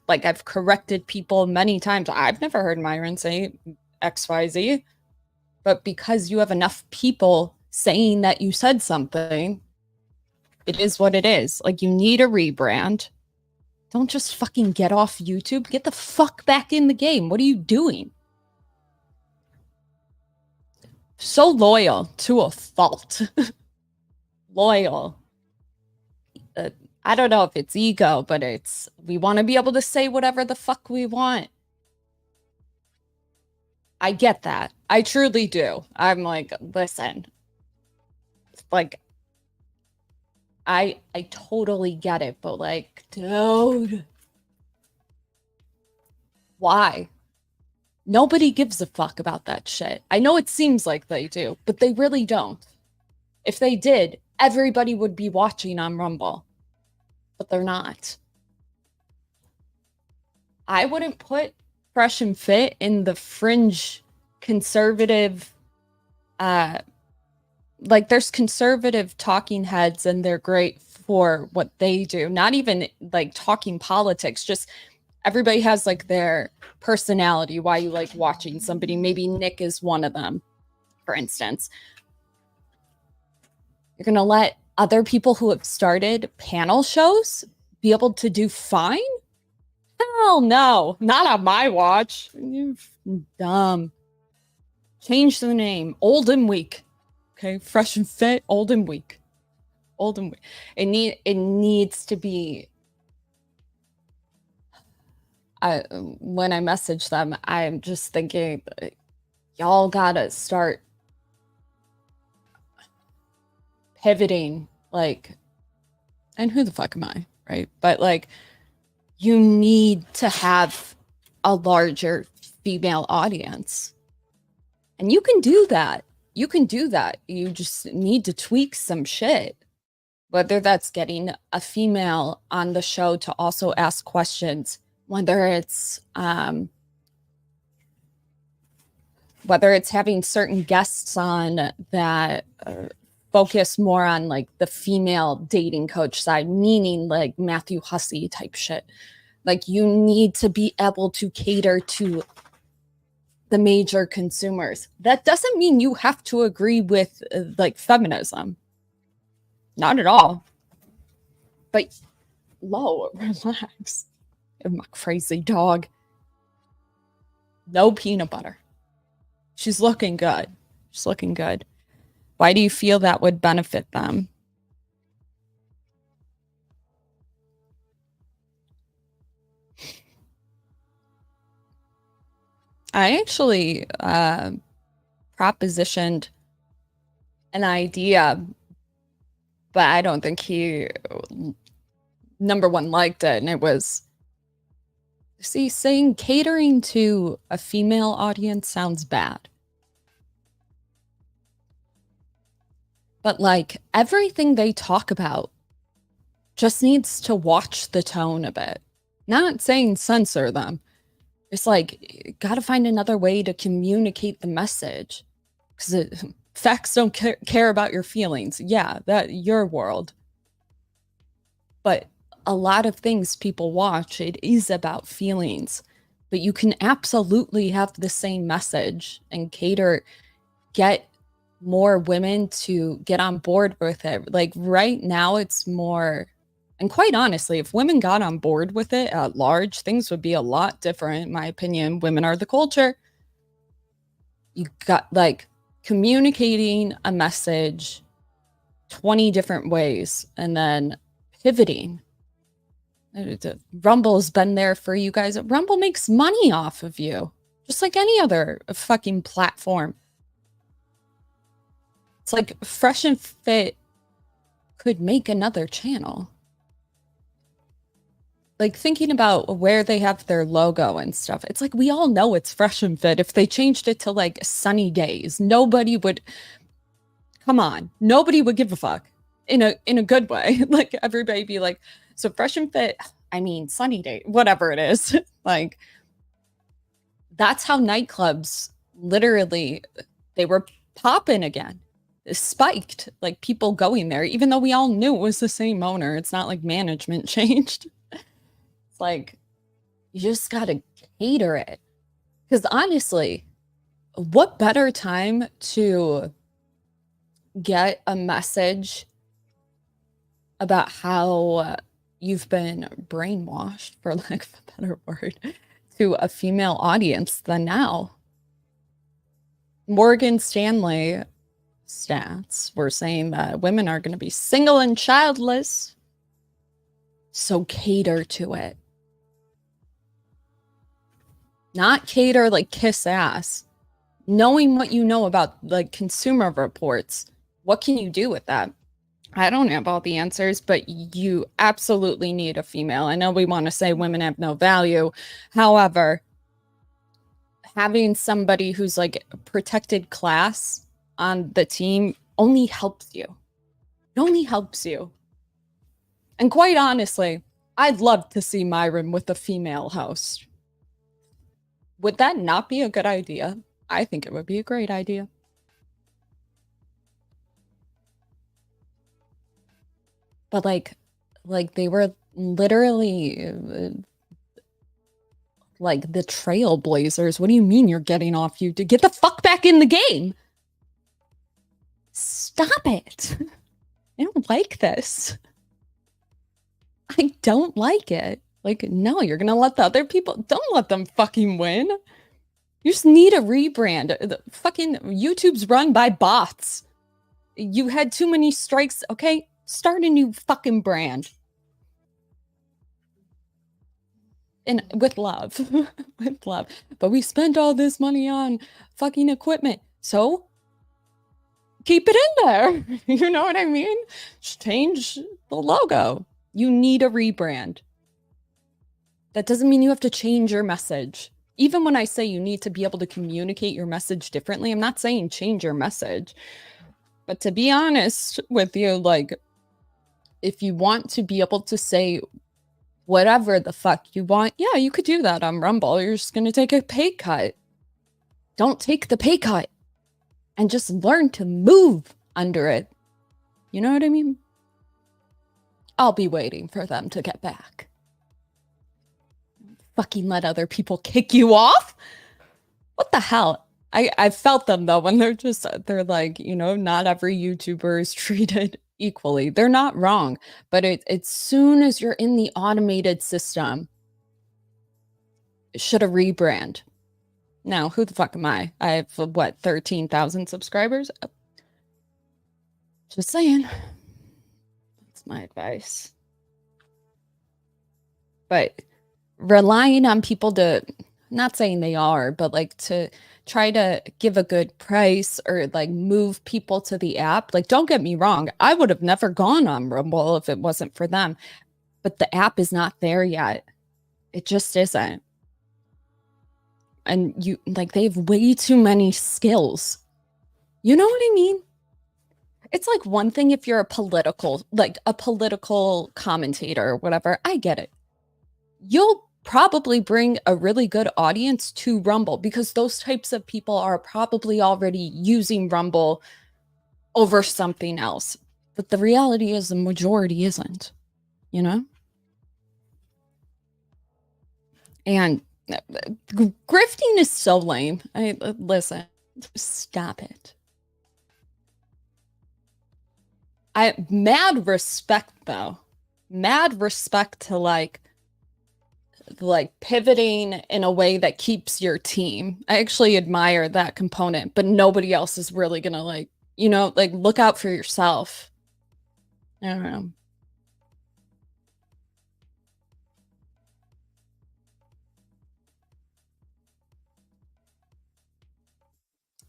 Like, I've corrected people many times. I've never heard Myron say X, Y, Z. But because you have enough people saying that you said something, it is what it is. Like, you need a rebrand. Don't just fucking get off YouTube. Get the fuck back in the game. What are you doing? So loyal to a fault. Loyal. I don't know if it's ego, but we want to be able to say whatever the fuck we want. I get that. I truly do. I'm like, listen, like, I totally get it, but like, dude, why? Nobody gives a fuck about that shit. I know it seems like they do, but they really don't. If they did, everybody would be watching on Rumble, but they're not. I wouldn't put Fresh and Fit in the fringe conservative, like, there's conservative talking heads and they're great for what they do. Not even like talking politics, just everybody has like their personality, why you like watching somebody. Maybe Nick is one of them, for instance. You're going to let other people who have started panel shows be able to do fine? Hell no, not on my watch. You're dumb. Change the name. Old and Weak. Okay, Fresh and Fit, Old and Weak. Old and it needs to be. When I message them, I'm just thinking, y'all gotta start pivoting, like, and who the fuck am I, right? But like, you need to have a larger female audience. And you can do that. You can do that. You just need to tweak some shit. Whether that's getting a female on the show to also ask questions, whether it's having certain guests on that focus more on like the female dating coach side, meaning like Matthew Hussey type shit. Like, you need to be able to cater to the major consumers. That doesn't mean you have to agree with like feminism. Not at all. But relax. My crazy dog. No peanut butter. She's looking good. She's looking good. Why do you feel that would benefit them? I actually propositioned an idea, but I don't think he, number one, liked it. And it was, see, saying catering to a female audience sounds bad. But like, everything they talk about just needs to watch the tone a bit. Not saying censor them. It's like, gotta find another way to communicate the message. Because facts don't care about your feelings. Yeah, that your world. But a lot of things people watch, it is about feelings. But you can absolutely have the same message and get more women to get on board with it. Like, right now, it's more... And quite honestly, if women got on board with it at large, things would be a lot different, in my opinion. Women are the culture. You got, like, communicating a message 20 different ways and then pivoting. Rumble's been there for you guys. Rumble makes money off of you, just like any other fucking platform. It's like Fresh and Fit could make another channel. Like, thinking about where they have their logo and stuff, it's like, we all know it's Fresh and Fit. If they changed it to like Sunny Days, nobody would, come on, nobody would give a fuck in a good way. Like, everybody be like, so Fresh and Fit, I mean, Sunny Day, whatever it is. Like, that's how nightclubs literally, they were popping again. It spiked, like, people going there, even though we all knew it was the same owner. It's not like management changed. Like, you just gotta cater it. Because honestly, what better time to get a message about how you've been brainwashed, for lack of a better word, to a female audience than now? Morgan Stanley stats were saying that women are going to be single and childless. So cater to it. Not cater like kiss ass. Knowing what you know about like consumer reports, what can you do with that? I don't have all the answers, but you absolutely need a female. I know we want to say women have no value. However, having somebody who's like a protected class on the team only helps you. It only helps you. And quite honestly, I'd love to see Myron with a female host. Would that not be a good idea? I think it would be a great idea. But like they were literally like the trailblazers. What do you mean you're getting off YouTube? To get the fuck back in the game. Stop it. I don't like this. I don't like it. Like, no, you're going to let the other people, don't let them fucking win. You just need a rebrand. The fucking YouTube's run by bots. You had too many strikes. Okay, Start a new fucking brand. And with love. With love. But we spent all this money on fucking equipment. So keep it in there. You know what I mean? Just change the logo. You need a rebrand. That doesn't mean you have to change your message. Even when I say you need to be able to communicate your message differently, I'm not saying change your message. But to be honest with you, like, if you want to be able to say whatever the fuck you want, yeah, you could do that on Rumble. You're just going to take a pay cut. Don't take the pay cut and just learn to move under it. You know what I mean? I'll be waiting for them to get back. Fucking let other people kick you off? What the hell? I've felt them though when they're like, you know, not every YouTuber is treated equally. They're not wrong, but as soon as you're in the automated system, it should have rebrand. Now, who the fuck am I? I have what, 13,000 subscribers? Just saying. That's my advice. But relying on people to, not saying they are, but like to try to give a good price or like move people to the app. Like, don't get me wrong. I would have never gone on Rumble if it wasn't for them. But the app is not there yet. It just isn't. And you like, they have way too many skills. You know what I mean? It's like one thing if you're a political commentator or whatever. I get it. You'll probably bring a really good audience to Rumble because those types of people are probably already using Rumble over something else. But the reality is the majority isn't, you know? And grifting is so lame. Listen, stop it. Mad respect though. Mad respect to like pivoting in a way that keeps your team. I actually admire that component, but nobody else is really gonna like, you know, like look out for yourself. I don't know.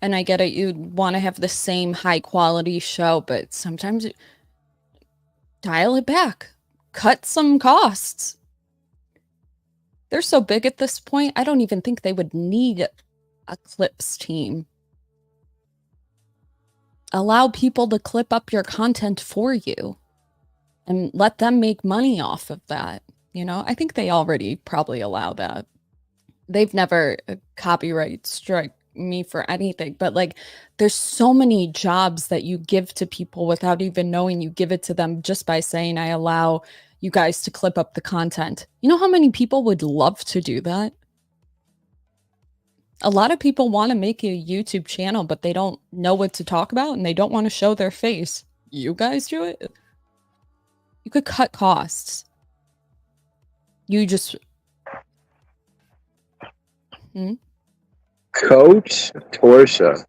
And I get it, you want to have the same high quality show, but sometimes dial it back, cut some costs. They're so big at this point, I don't even think they would need a clips team. Allow people to clip up your content for you and let them make money off of that. You know, I think they already probably allow that. They've never copyright strike me for anything, but like there's so many jobs that you give to people without even knowing you give it to them just by saying, I allow you guys to clip up the content. You know how many people would love to do that? A lot of people want to make a YouTube channel, but they don't know what to talk about and they don't want to show their face. You guys do it. You could cut costs. You just... Coach Torshaa,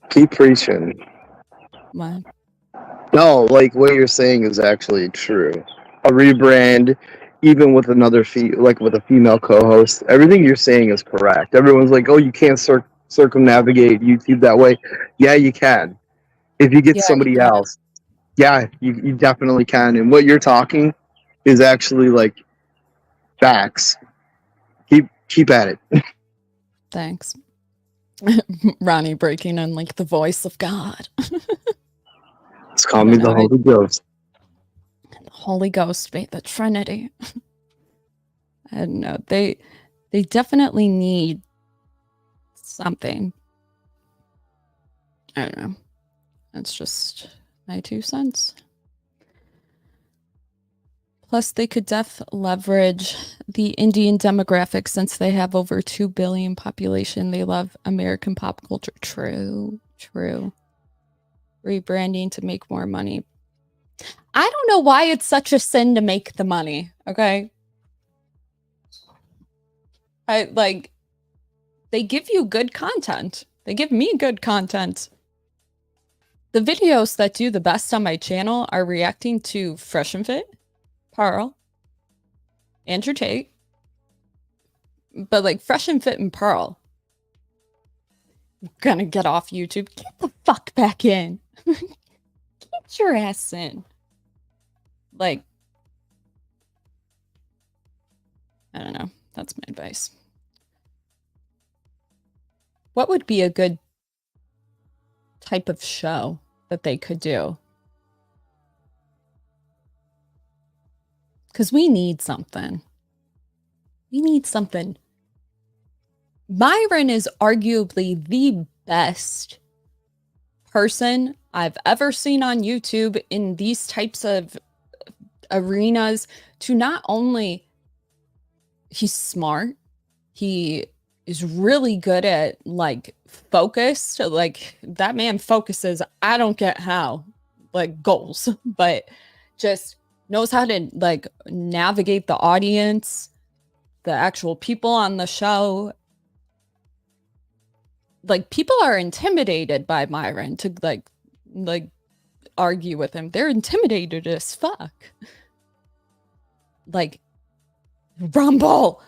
keep preaching. What? No, like what you're saying is actually true. A rebrand, even with another with a female co-host, everything you're saying is correct. Everyone's like, "Oh, you can't circumnavigate YouTube that way." Yeah, you can. If you get somebody else, yeah, you definitely can. And what you're talking is actually like facts. Keep at it. Thanks. Ronnie breaking in like the voice of God. It's called me the Holy Ghost. The Holy Ghost, mate, the Trinity. I don't know. They definitely need something. I don't know. That's just my 2 cents. Plus, they could leverage the Indian demographic since they have over 2 billion population. They love American pop culture. True. Rebranding to make more money. I don't know why it's such a sin to make the money, okay? They give you good content. They give me good content. The videos that do the best on my channel are reacting to Fresh and Fit, Pearl, Andrew Tate. But like Fresh and Fit and Pearl, I'm gonna get off YouTube. Get the fuck back in. Get your ass in. Like, I don't know. That's my advice. What would be a good type of show that they could do? Because we need something. We need something. Myron is arguably the best person I've ever seen on YouTube in these types of arenas to not only he's smart, he is really good at like focused, like that man focuses, I don't get how, like goals, but just knows how to like navigate the audience, the actual people on the show. Like people are intimidated by Myron to like argue with him. They're intimidated as fuck. Like Rumble.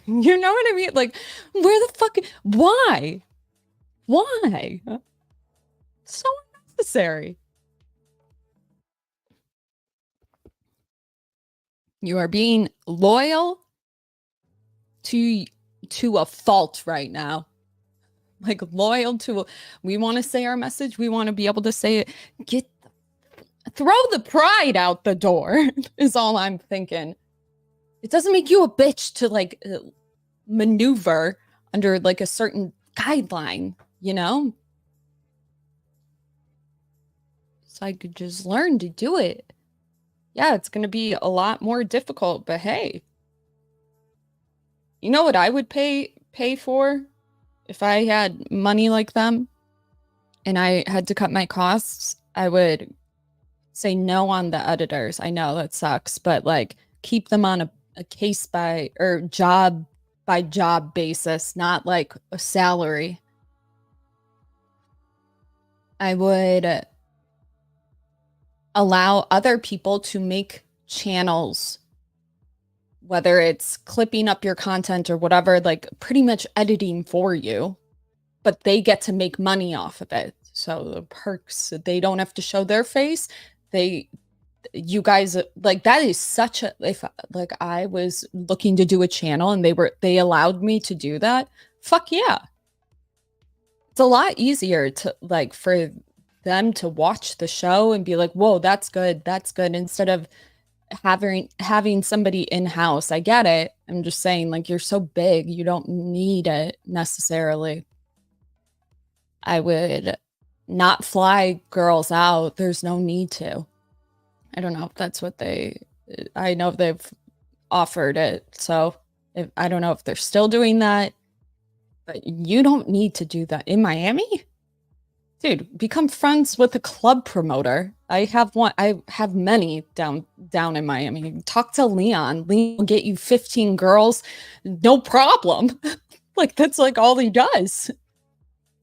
You know what I mean? Like, where the fuck? Why? Why? So unnecessary. You are being loyal to a fault right now. Like loyal to, we want to say our message. We want to be able to say it. Throw the pride out the door is all I'm thinking. It doesn't make you a bitch to like maneuver under like a certain guideline, you know? So I could just learn to do it. Yeah, it's going to be a lot more difficult, but hey, you know what I would pay for if I had money like them and I had to cut my costs? I would say no on the editors. I know that sucks, but like keep them on a case by or job by job basis, not like a salary. I would allow other people to make channels, whether it's clipping up your content or whatever, like pretty much editing for you, but they get to make money off of it. So the perks, they don't have to show their face. You guys, like that is such a, if like I was looking to do a channel and they allowed me to do that, fuck yeah. It's a lot easier to like for them to watch the show and be like, whoa, that's good, instead of having somebody in-house. I get it. I'm just saying, like, you're so big, you don't need it necessarily. I would not fly girls out. There's no need to. I don't know if that's what I know they've offered it. So I don't know if they're still doing that, but you don't need to do that in Miami. Dude, become friends with a club promoter. I have one. I have many down in Miami. Talk to Leon. Leon will get you 15 girls, no problem. Like that's like all he does.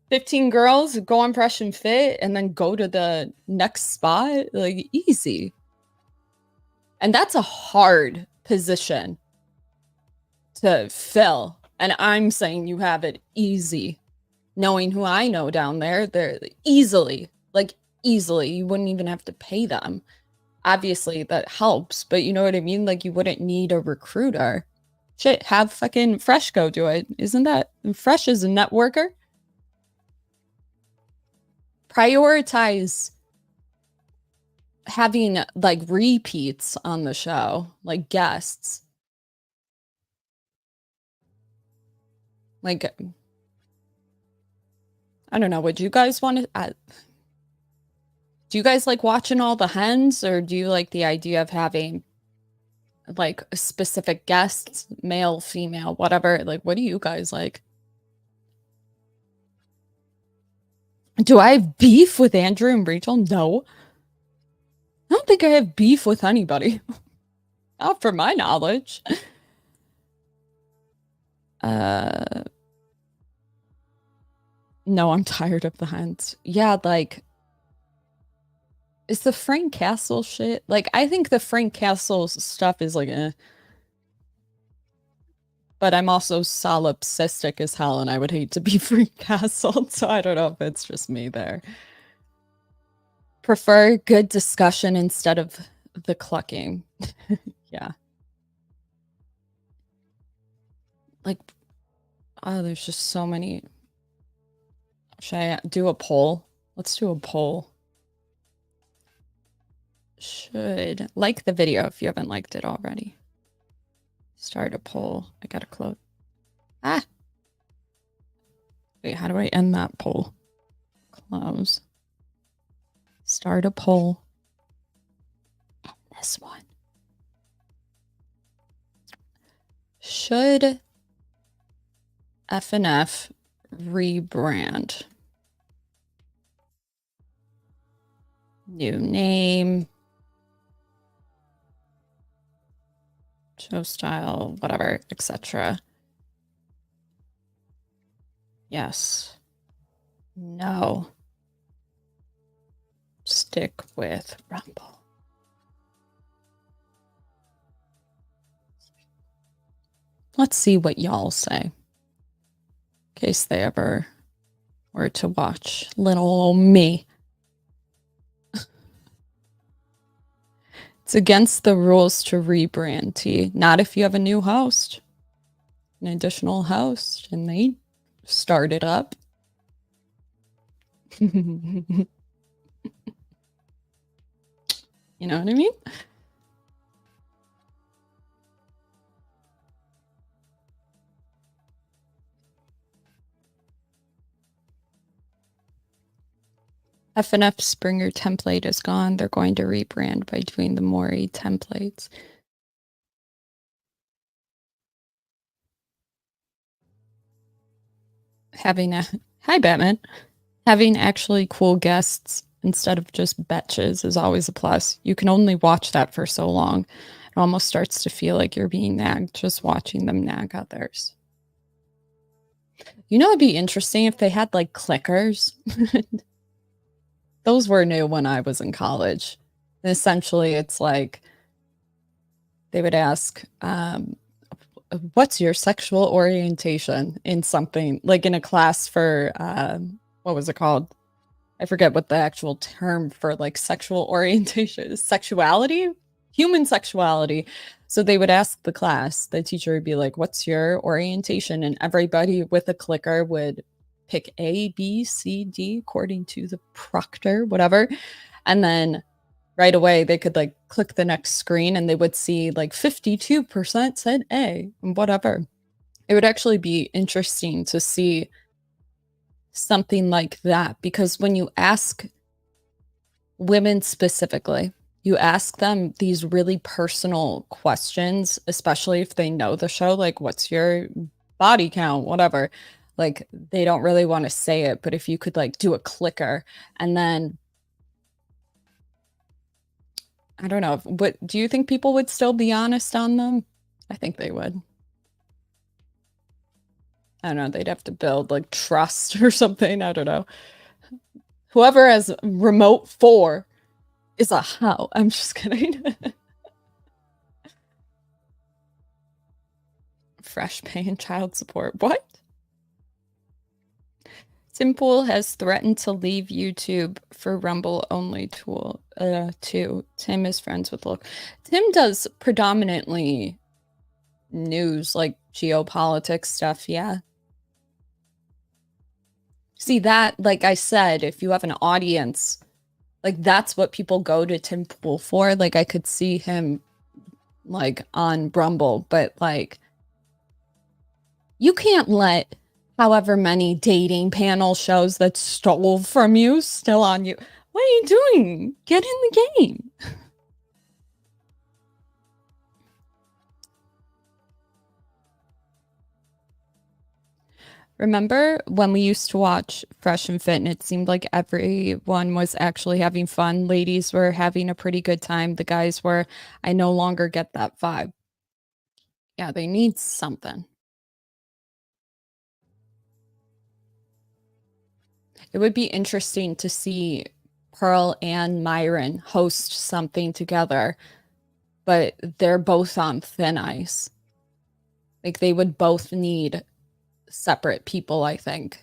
15 girls, go on Fresh and Fit, and then go to the next spot. Like easy. And that's a hard position to fill. And I'm saying you have it easy. Knowing who I know down there, they're easily. You wouldn't even have to pay them. Obviously, that helps, but you know what I mean? Like, you wouldn't need a recruiter. Shit, have fucking Fresh go do it. Isn't that? Fresh is a networker. Prioritize having, like, repeats on the show, like guests. Like, I don't know. Would you guys want to... do you guys like watching all the hens, or do you like the idea of having like specific guests, male, female, whatever? Like, what do you guys like? Do I have beef with Andrew and Rachel? No. I don't think I have beef with anybody. Not from my knowledge. No, I'm tired of the hens. Yeah, like, Is the Frank Castle shit? Like, I think the Frank Castle stuff is like, eh. But I'm also solipsistic as hell, and I would hate to be Frank Castle, so I don't know if it's just me there. Prefer good discussion instead of the clucking. Yeah. Like, oh, there's just so many. Should I do a poll? Let's do a poll. Should like the video if you haven't liked it already. Start a poll. I gotta close. Ah! Wait, how do I end that poll? Close. Start a poll. And this one. Should F&F rebrand? New name. Show style, whatever, etc. Yes. No. Stick with Rumble. Let's see what y'all say. In case they ever were to watch little old me. It's against the rules to rebrand T. Not if you have a new host. An additional host and they start it up. You know what I mean? F&F Springer template is gone. They're going to rebrand by doing the Maury templates. Hi Batman. Having actually cool guests instead of just betches is always a plus. You can only watch that for so long. It almost starts to feel like you're being nagged just watching them nag others. You know, it'd be interesting if they had like clickers. Those were new when I was in college. And essentially, it's like they would ask, what's your sexual orientation in something like in a class for, what was it called? I forget what the actual term for like sexual orientation is. Sexuality? Human sexuality. So they would ask the class, the teacher would be like, what's your orientation? And everybody with a clicker would pick A, B, C, D, according to the proctor, whatever. And then right away, they could like click the next screen and they would see like 52% said A and whatever. It would actually be interesting to see something like that, because when you ask women specifically, you ask them these really personal questions, especially if they know the show, like what's your body count, whatever. Like they don't really want to say it, but if you could like do a clicker and then I don't know, what do you think people would still be honest on them? I think they would. I don't know, they'd have to build like trust or something. I don't know. Whoever has remote 4 is a how. I'm just kidding. Fresh pay and child support. What? Tim Pool has threatened to leave YouTube for Rumble only tool too. Tim is friends with Look. Tim does predominantly news, like geopolitics stuff, yeah. See that, like I said, if you have an audience, like that's what people go to Tim Pool for. Like I could see him like on Rumble, but like you can't let however many dating panel shows that stole from you still on you. What are you doing? Get in the game. Remember when we used to watch Fresh and Fit and it seemed like everyone was actually having fun? Ladies were having a pretty good time. The guys were. I no longer get that vibe. Yeah, they need something. It would be interesting to see Pearl and Myron host something together, but they're both on thin ice. Like they would both need separate people, I think.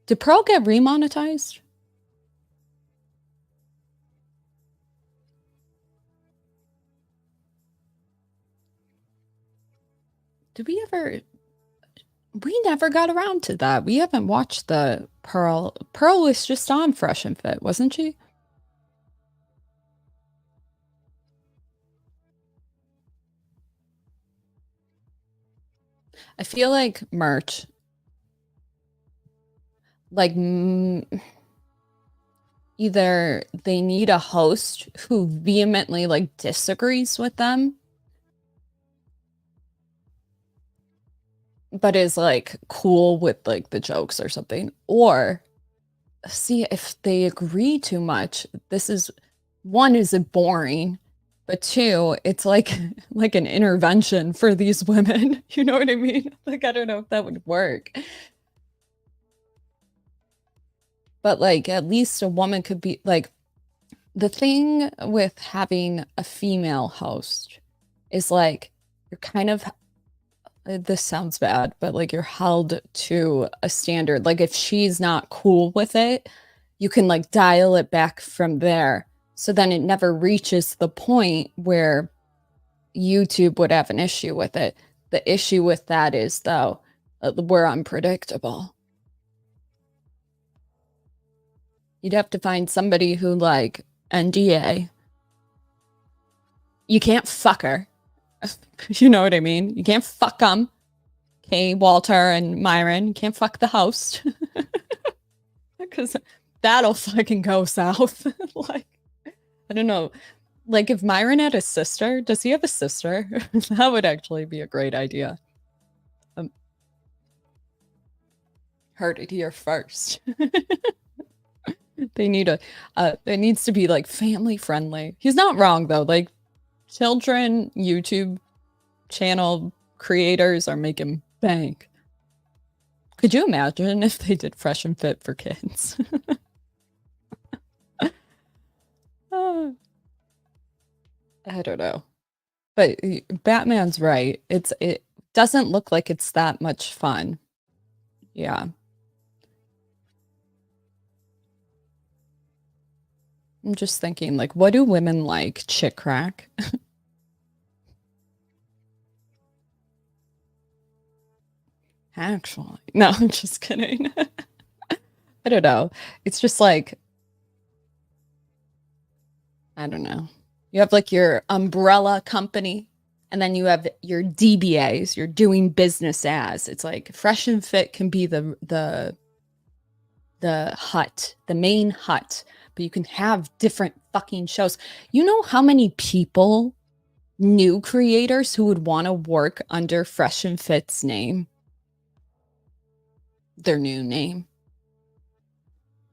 Did Pearl get remonetized? Did we ever? We never got around to that. We haven't watched the Pearl. Pearl was just on Fresh and Fit, wasn't she? I feel like merch, like either they need a host who vehemently like disagrees with them, but is like cool with like the jokes or something, or see if they agree too much. This is one, is it boring? But two, it's like like an intervention for these women. You know what I mean? Like, I don't know if that would work. But like at least a woman could be like, the thing with having a female host is like you're kind of, this sounds bad, but like you're held to a standard. Like if she's not cool with it, you can like dial it back from there. So then it never reaches the point where YouTube would have an issue with it. The issue with that is, though, we're unpredictable. You'd have to find somebody who, like, NDA. You can't fuck her. You know what I mean? You can't fuck them. Okay, Walter and Myron. You can't fuck the host. Because that'll fucking go south. Like, I don't know. Like, if Myron had a sister, does he have a sister? That would actually be a great idea. Heard it here first. They need a, it needs to be like family friendly. He's not wrong though. Like, children YouTube channel creators are making bank. Could you imagine if they did Fresh and Fit for kids? I don't know. But Batman's right. It doesn't look like it's that much fun. Yeah. I'm just thinking, like, what do women like? Chick crack? Actually, no, I'm just kidding. I don't know. It's just like, I don't know. You have like your umbrella company, and then you have your DBAs, you're doing business as. It's like Fresh and Fit can be the hut, the main hut, but you can have different fucking shows. You know how many people, new creators who would want to work under Fresh and Fit's name? Their new name.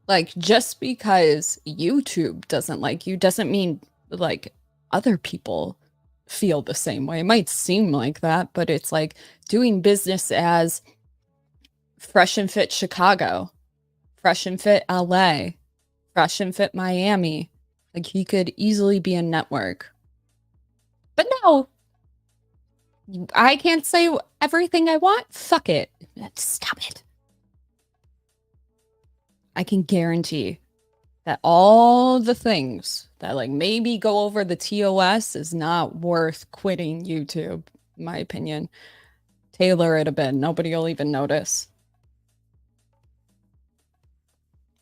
Like, just because YouTube doesn't like you doesn't mean like other people feel the same way. It might seem like that, but it's like doing business as Fresh and Fit Chicago, Fresh and Fit LA, Fresh and Fit Miami. Like, he could easily be a network. But no, I can't say everything I want. Fuck it. Stop it. I can guarantee that all the things that like maybe go over the TOS is not worth quitting YouTube, in my opinion. Tailor it a bit. Nobody will even notice.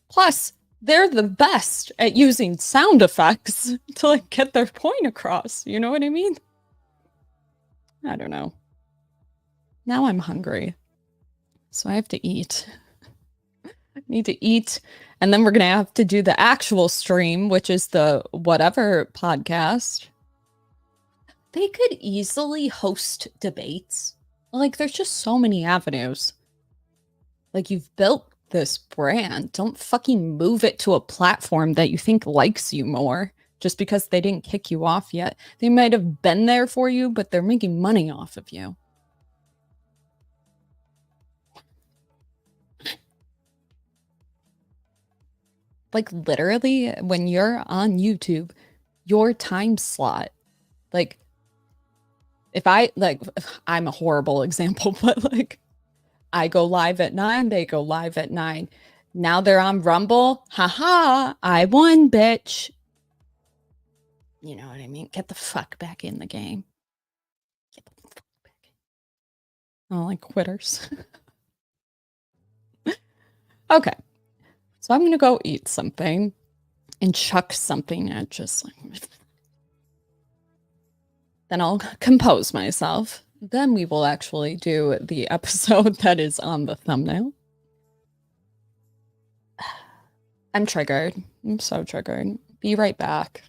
Plus, they're the best at using sound effects to like get their point across. You know what I mean? I don't know. Now I'm hungry. So I have to eat. I need to eat. And then we're going to have to do the actual stream, which is the whatever podcast. They could easily host debates. Like, there's just so many avenues. Like, you've built this brand. Don't fucking move it to a platform that you think likes you more just because they didn't kick you off yet. They might have been there for you, but they're making money off of you. like literally when you're on YouTube, your time slot, like I'm a horrible example, but like I go live at 9, they go live at 9. Now they're on Rumble. Haha, I won, bitch. You know what I mean? Get the fuck back in the game. Get the fuck back in. Oh, like quitters. Okay. So I'm going to go eat something and chuck something at just like. Then I'll compose myself. Then we will actually do the episode that is on the thumbnail. I'm triggered. I'm so triggered. Be right back.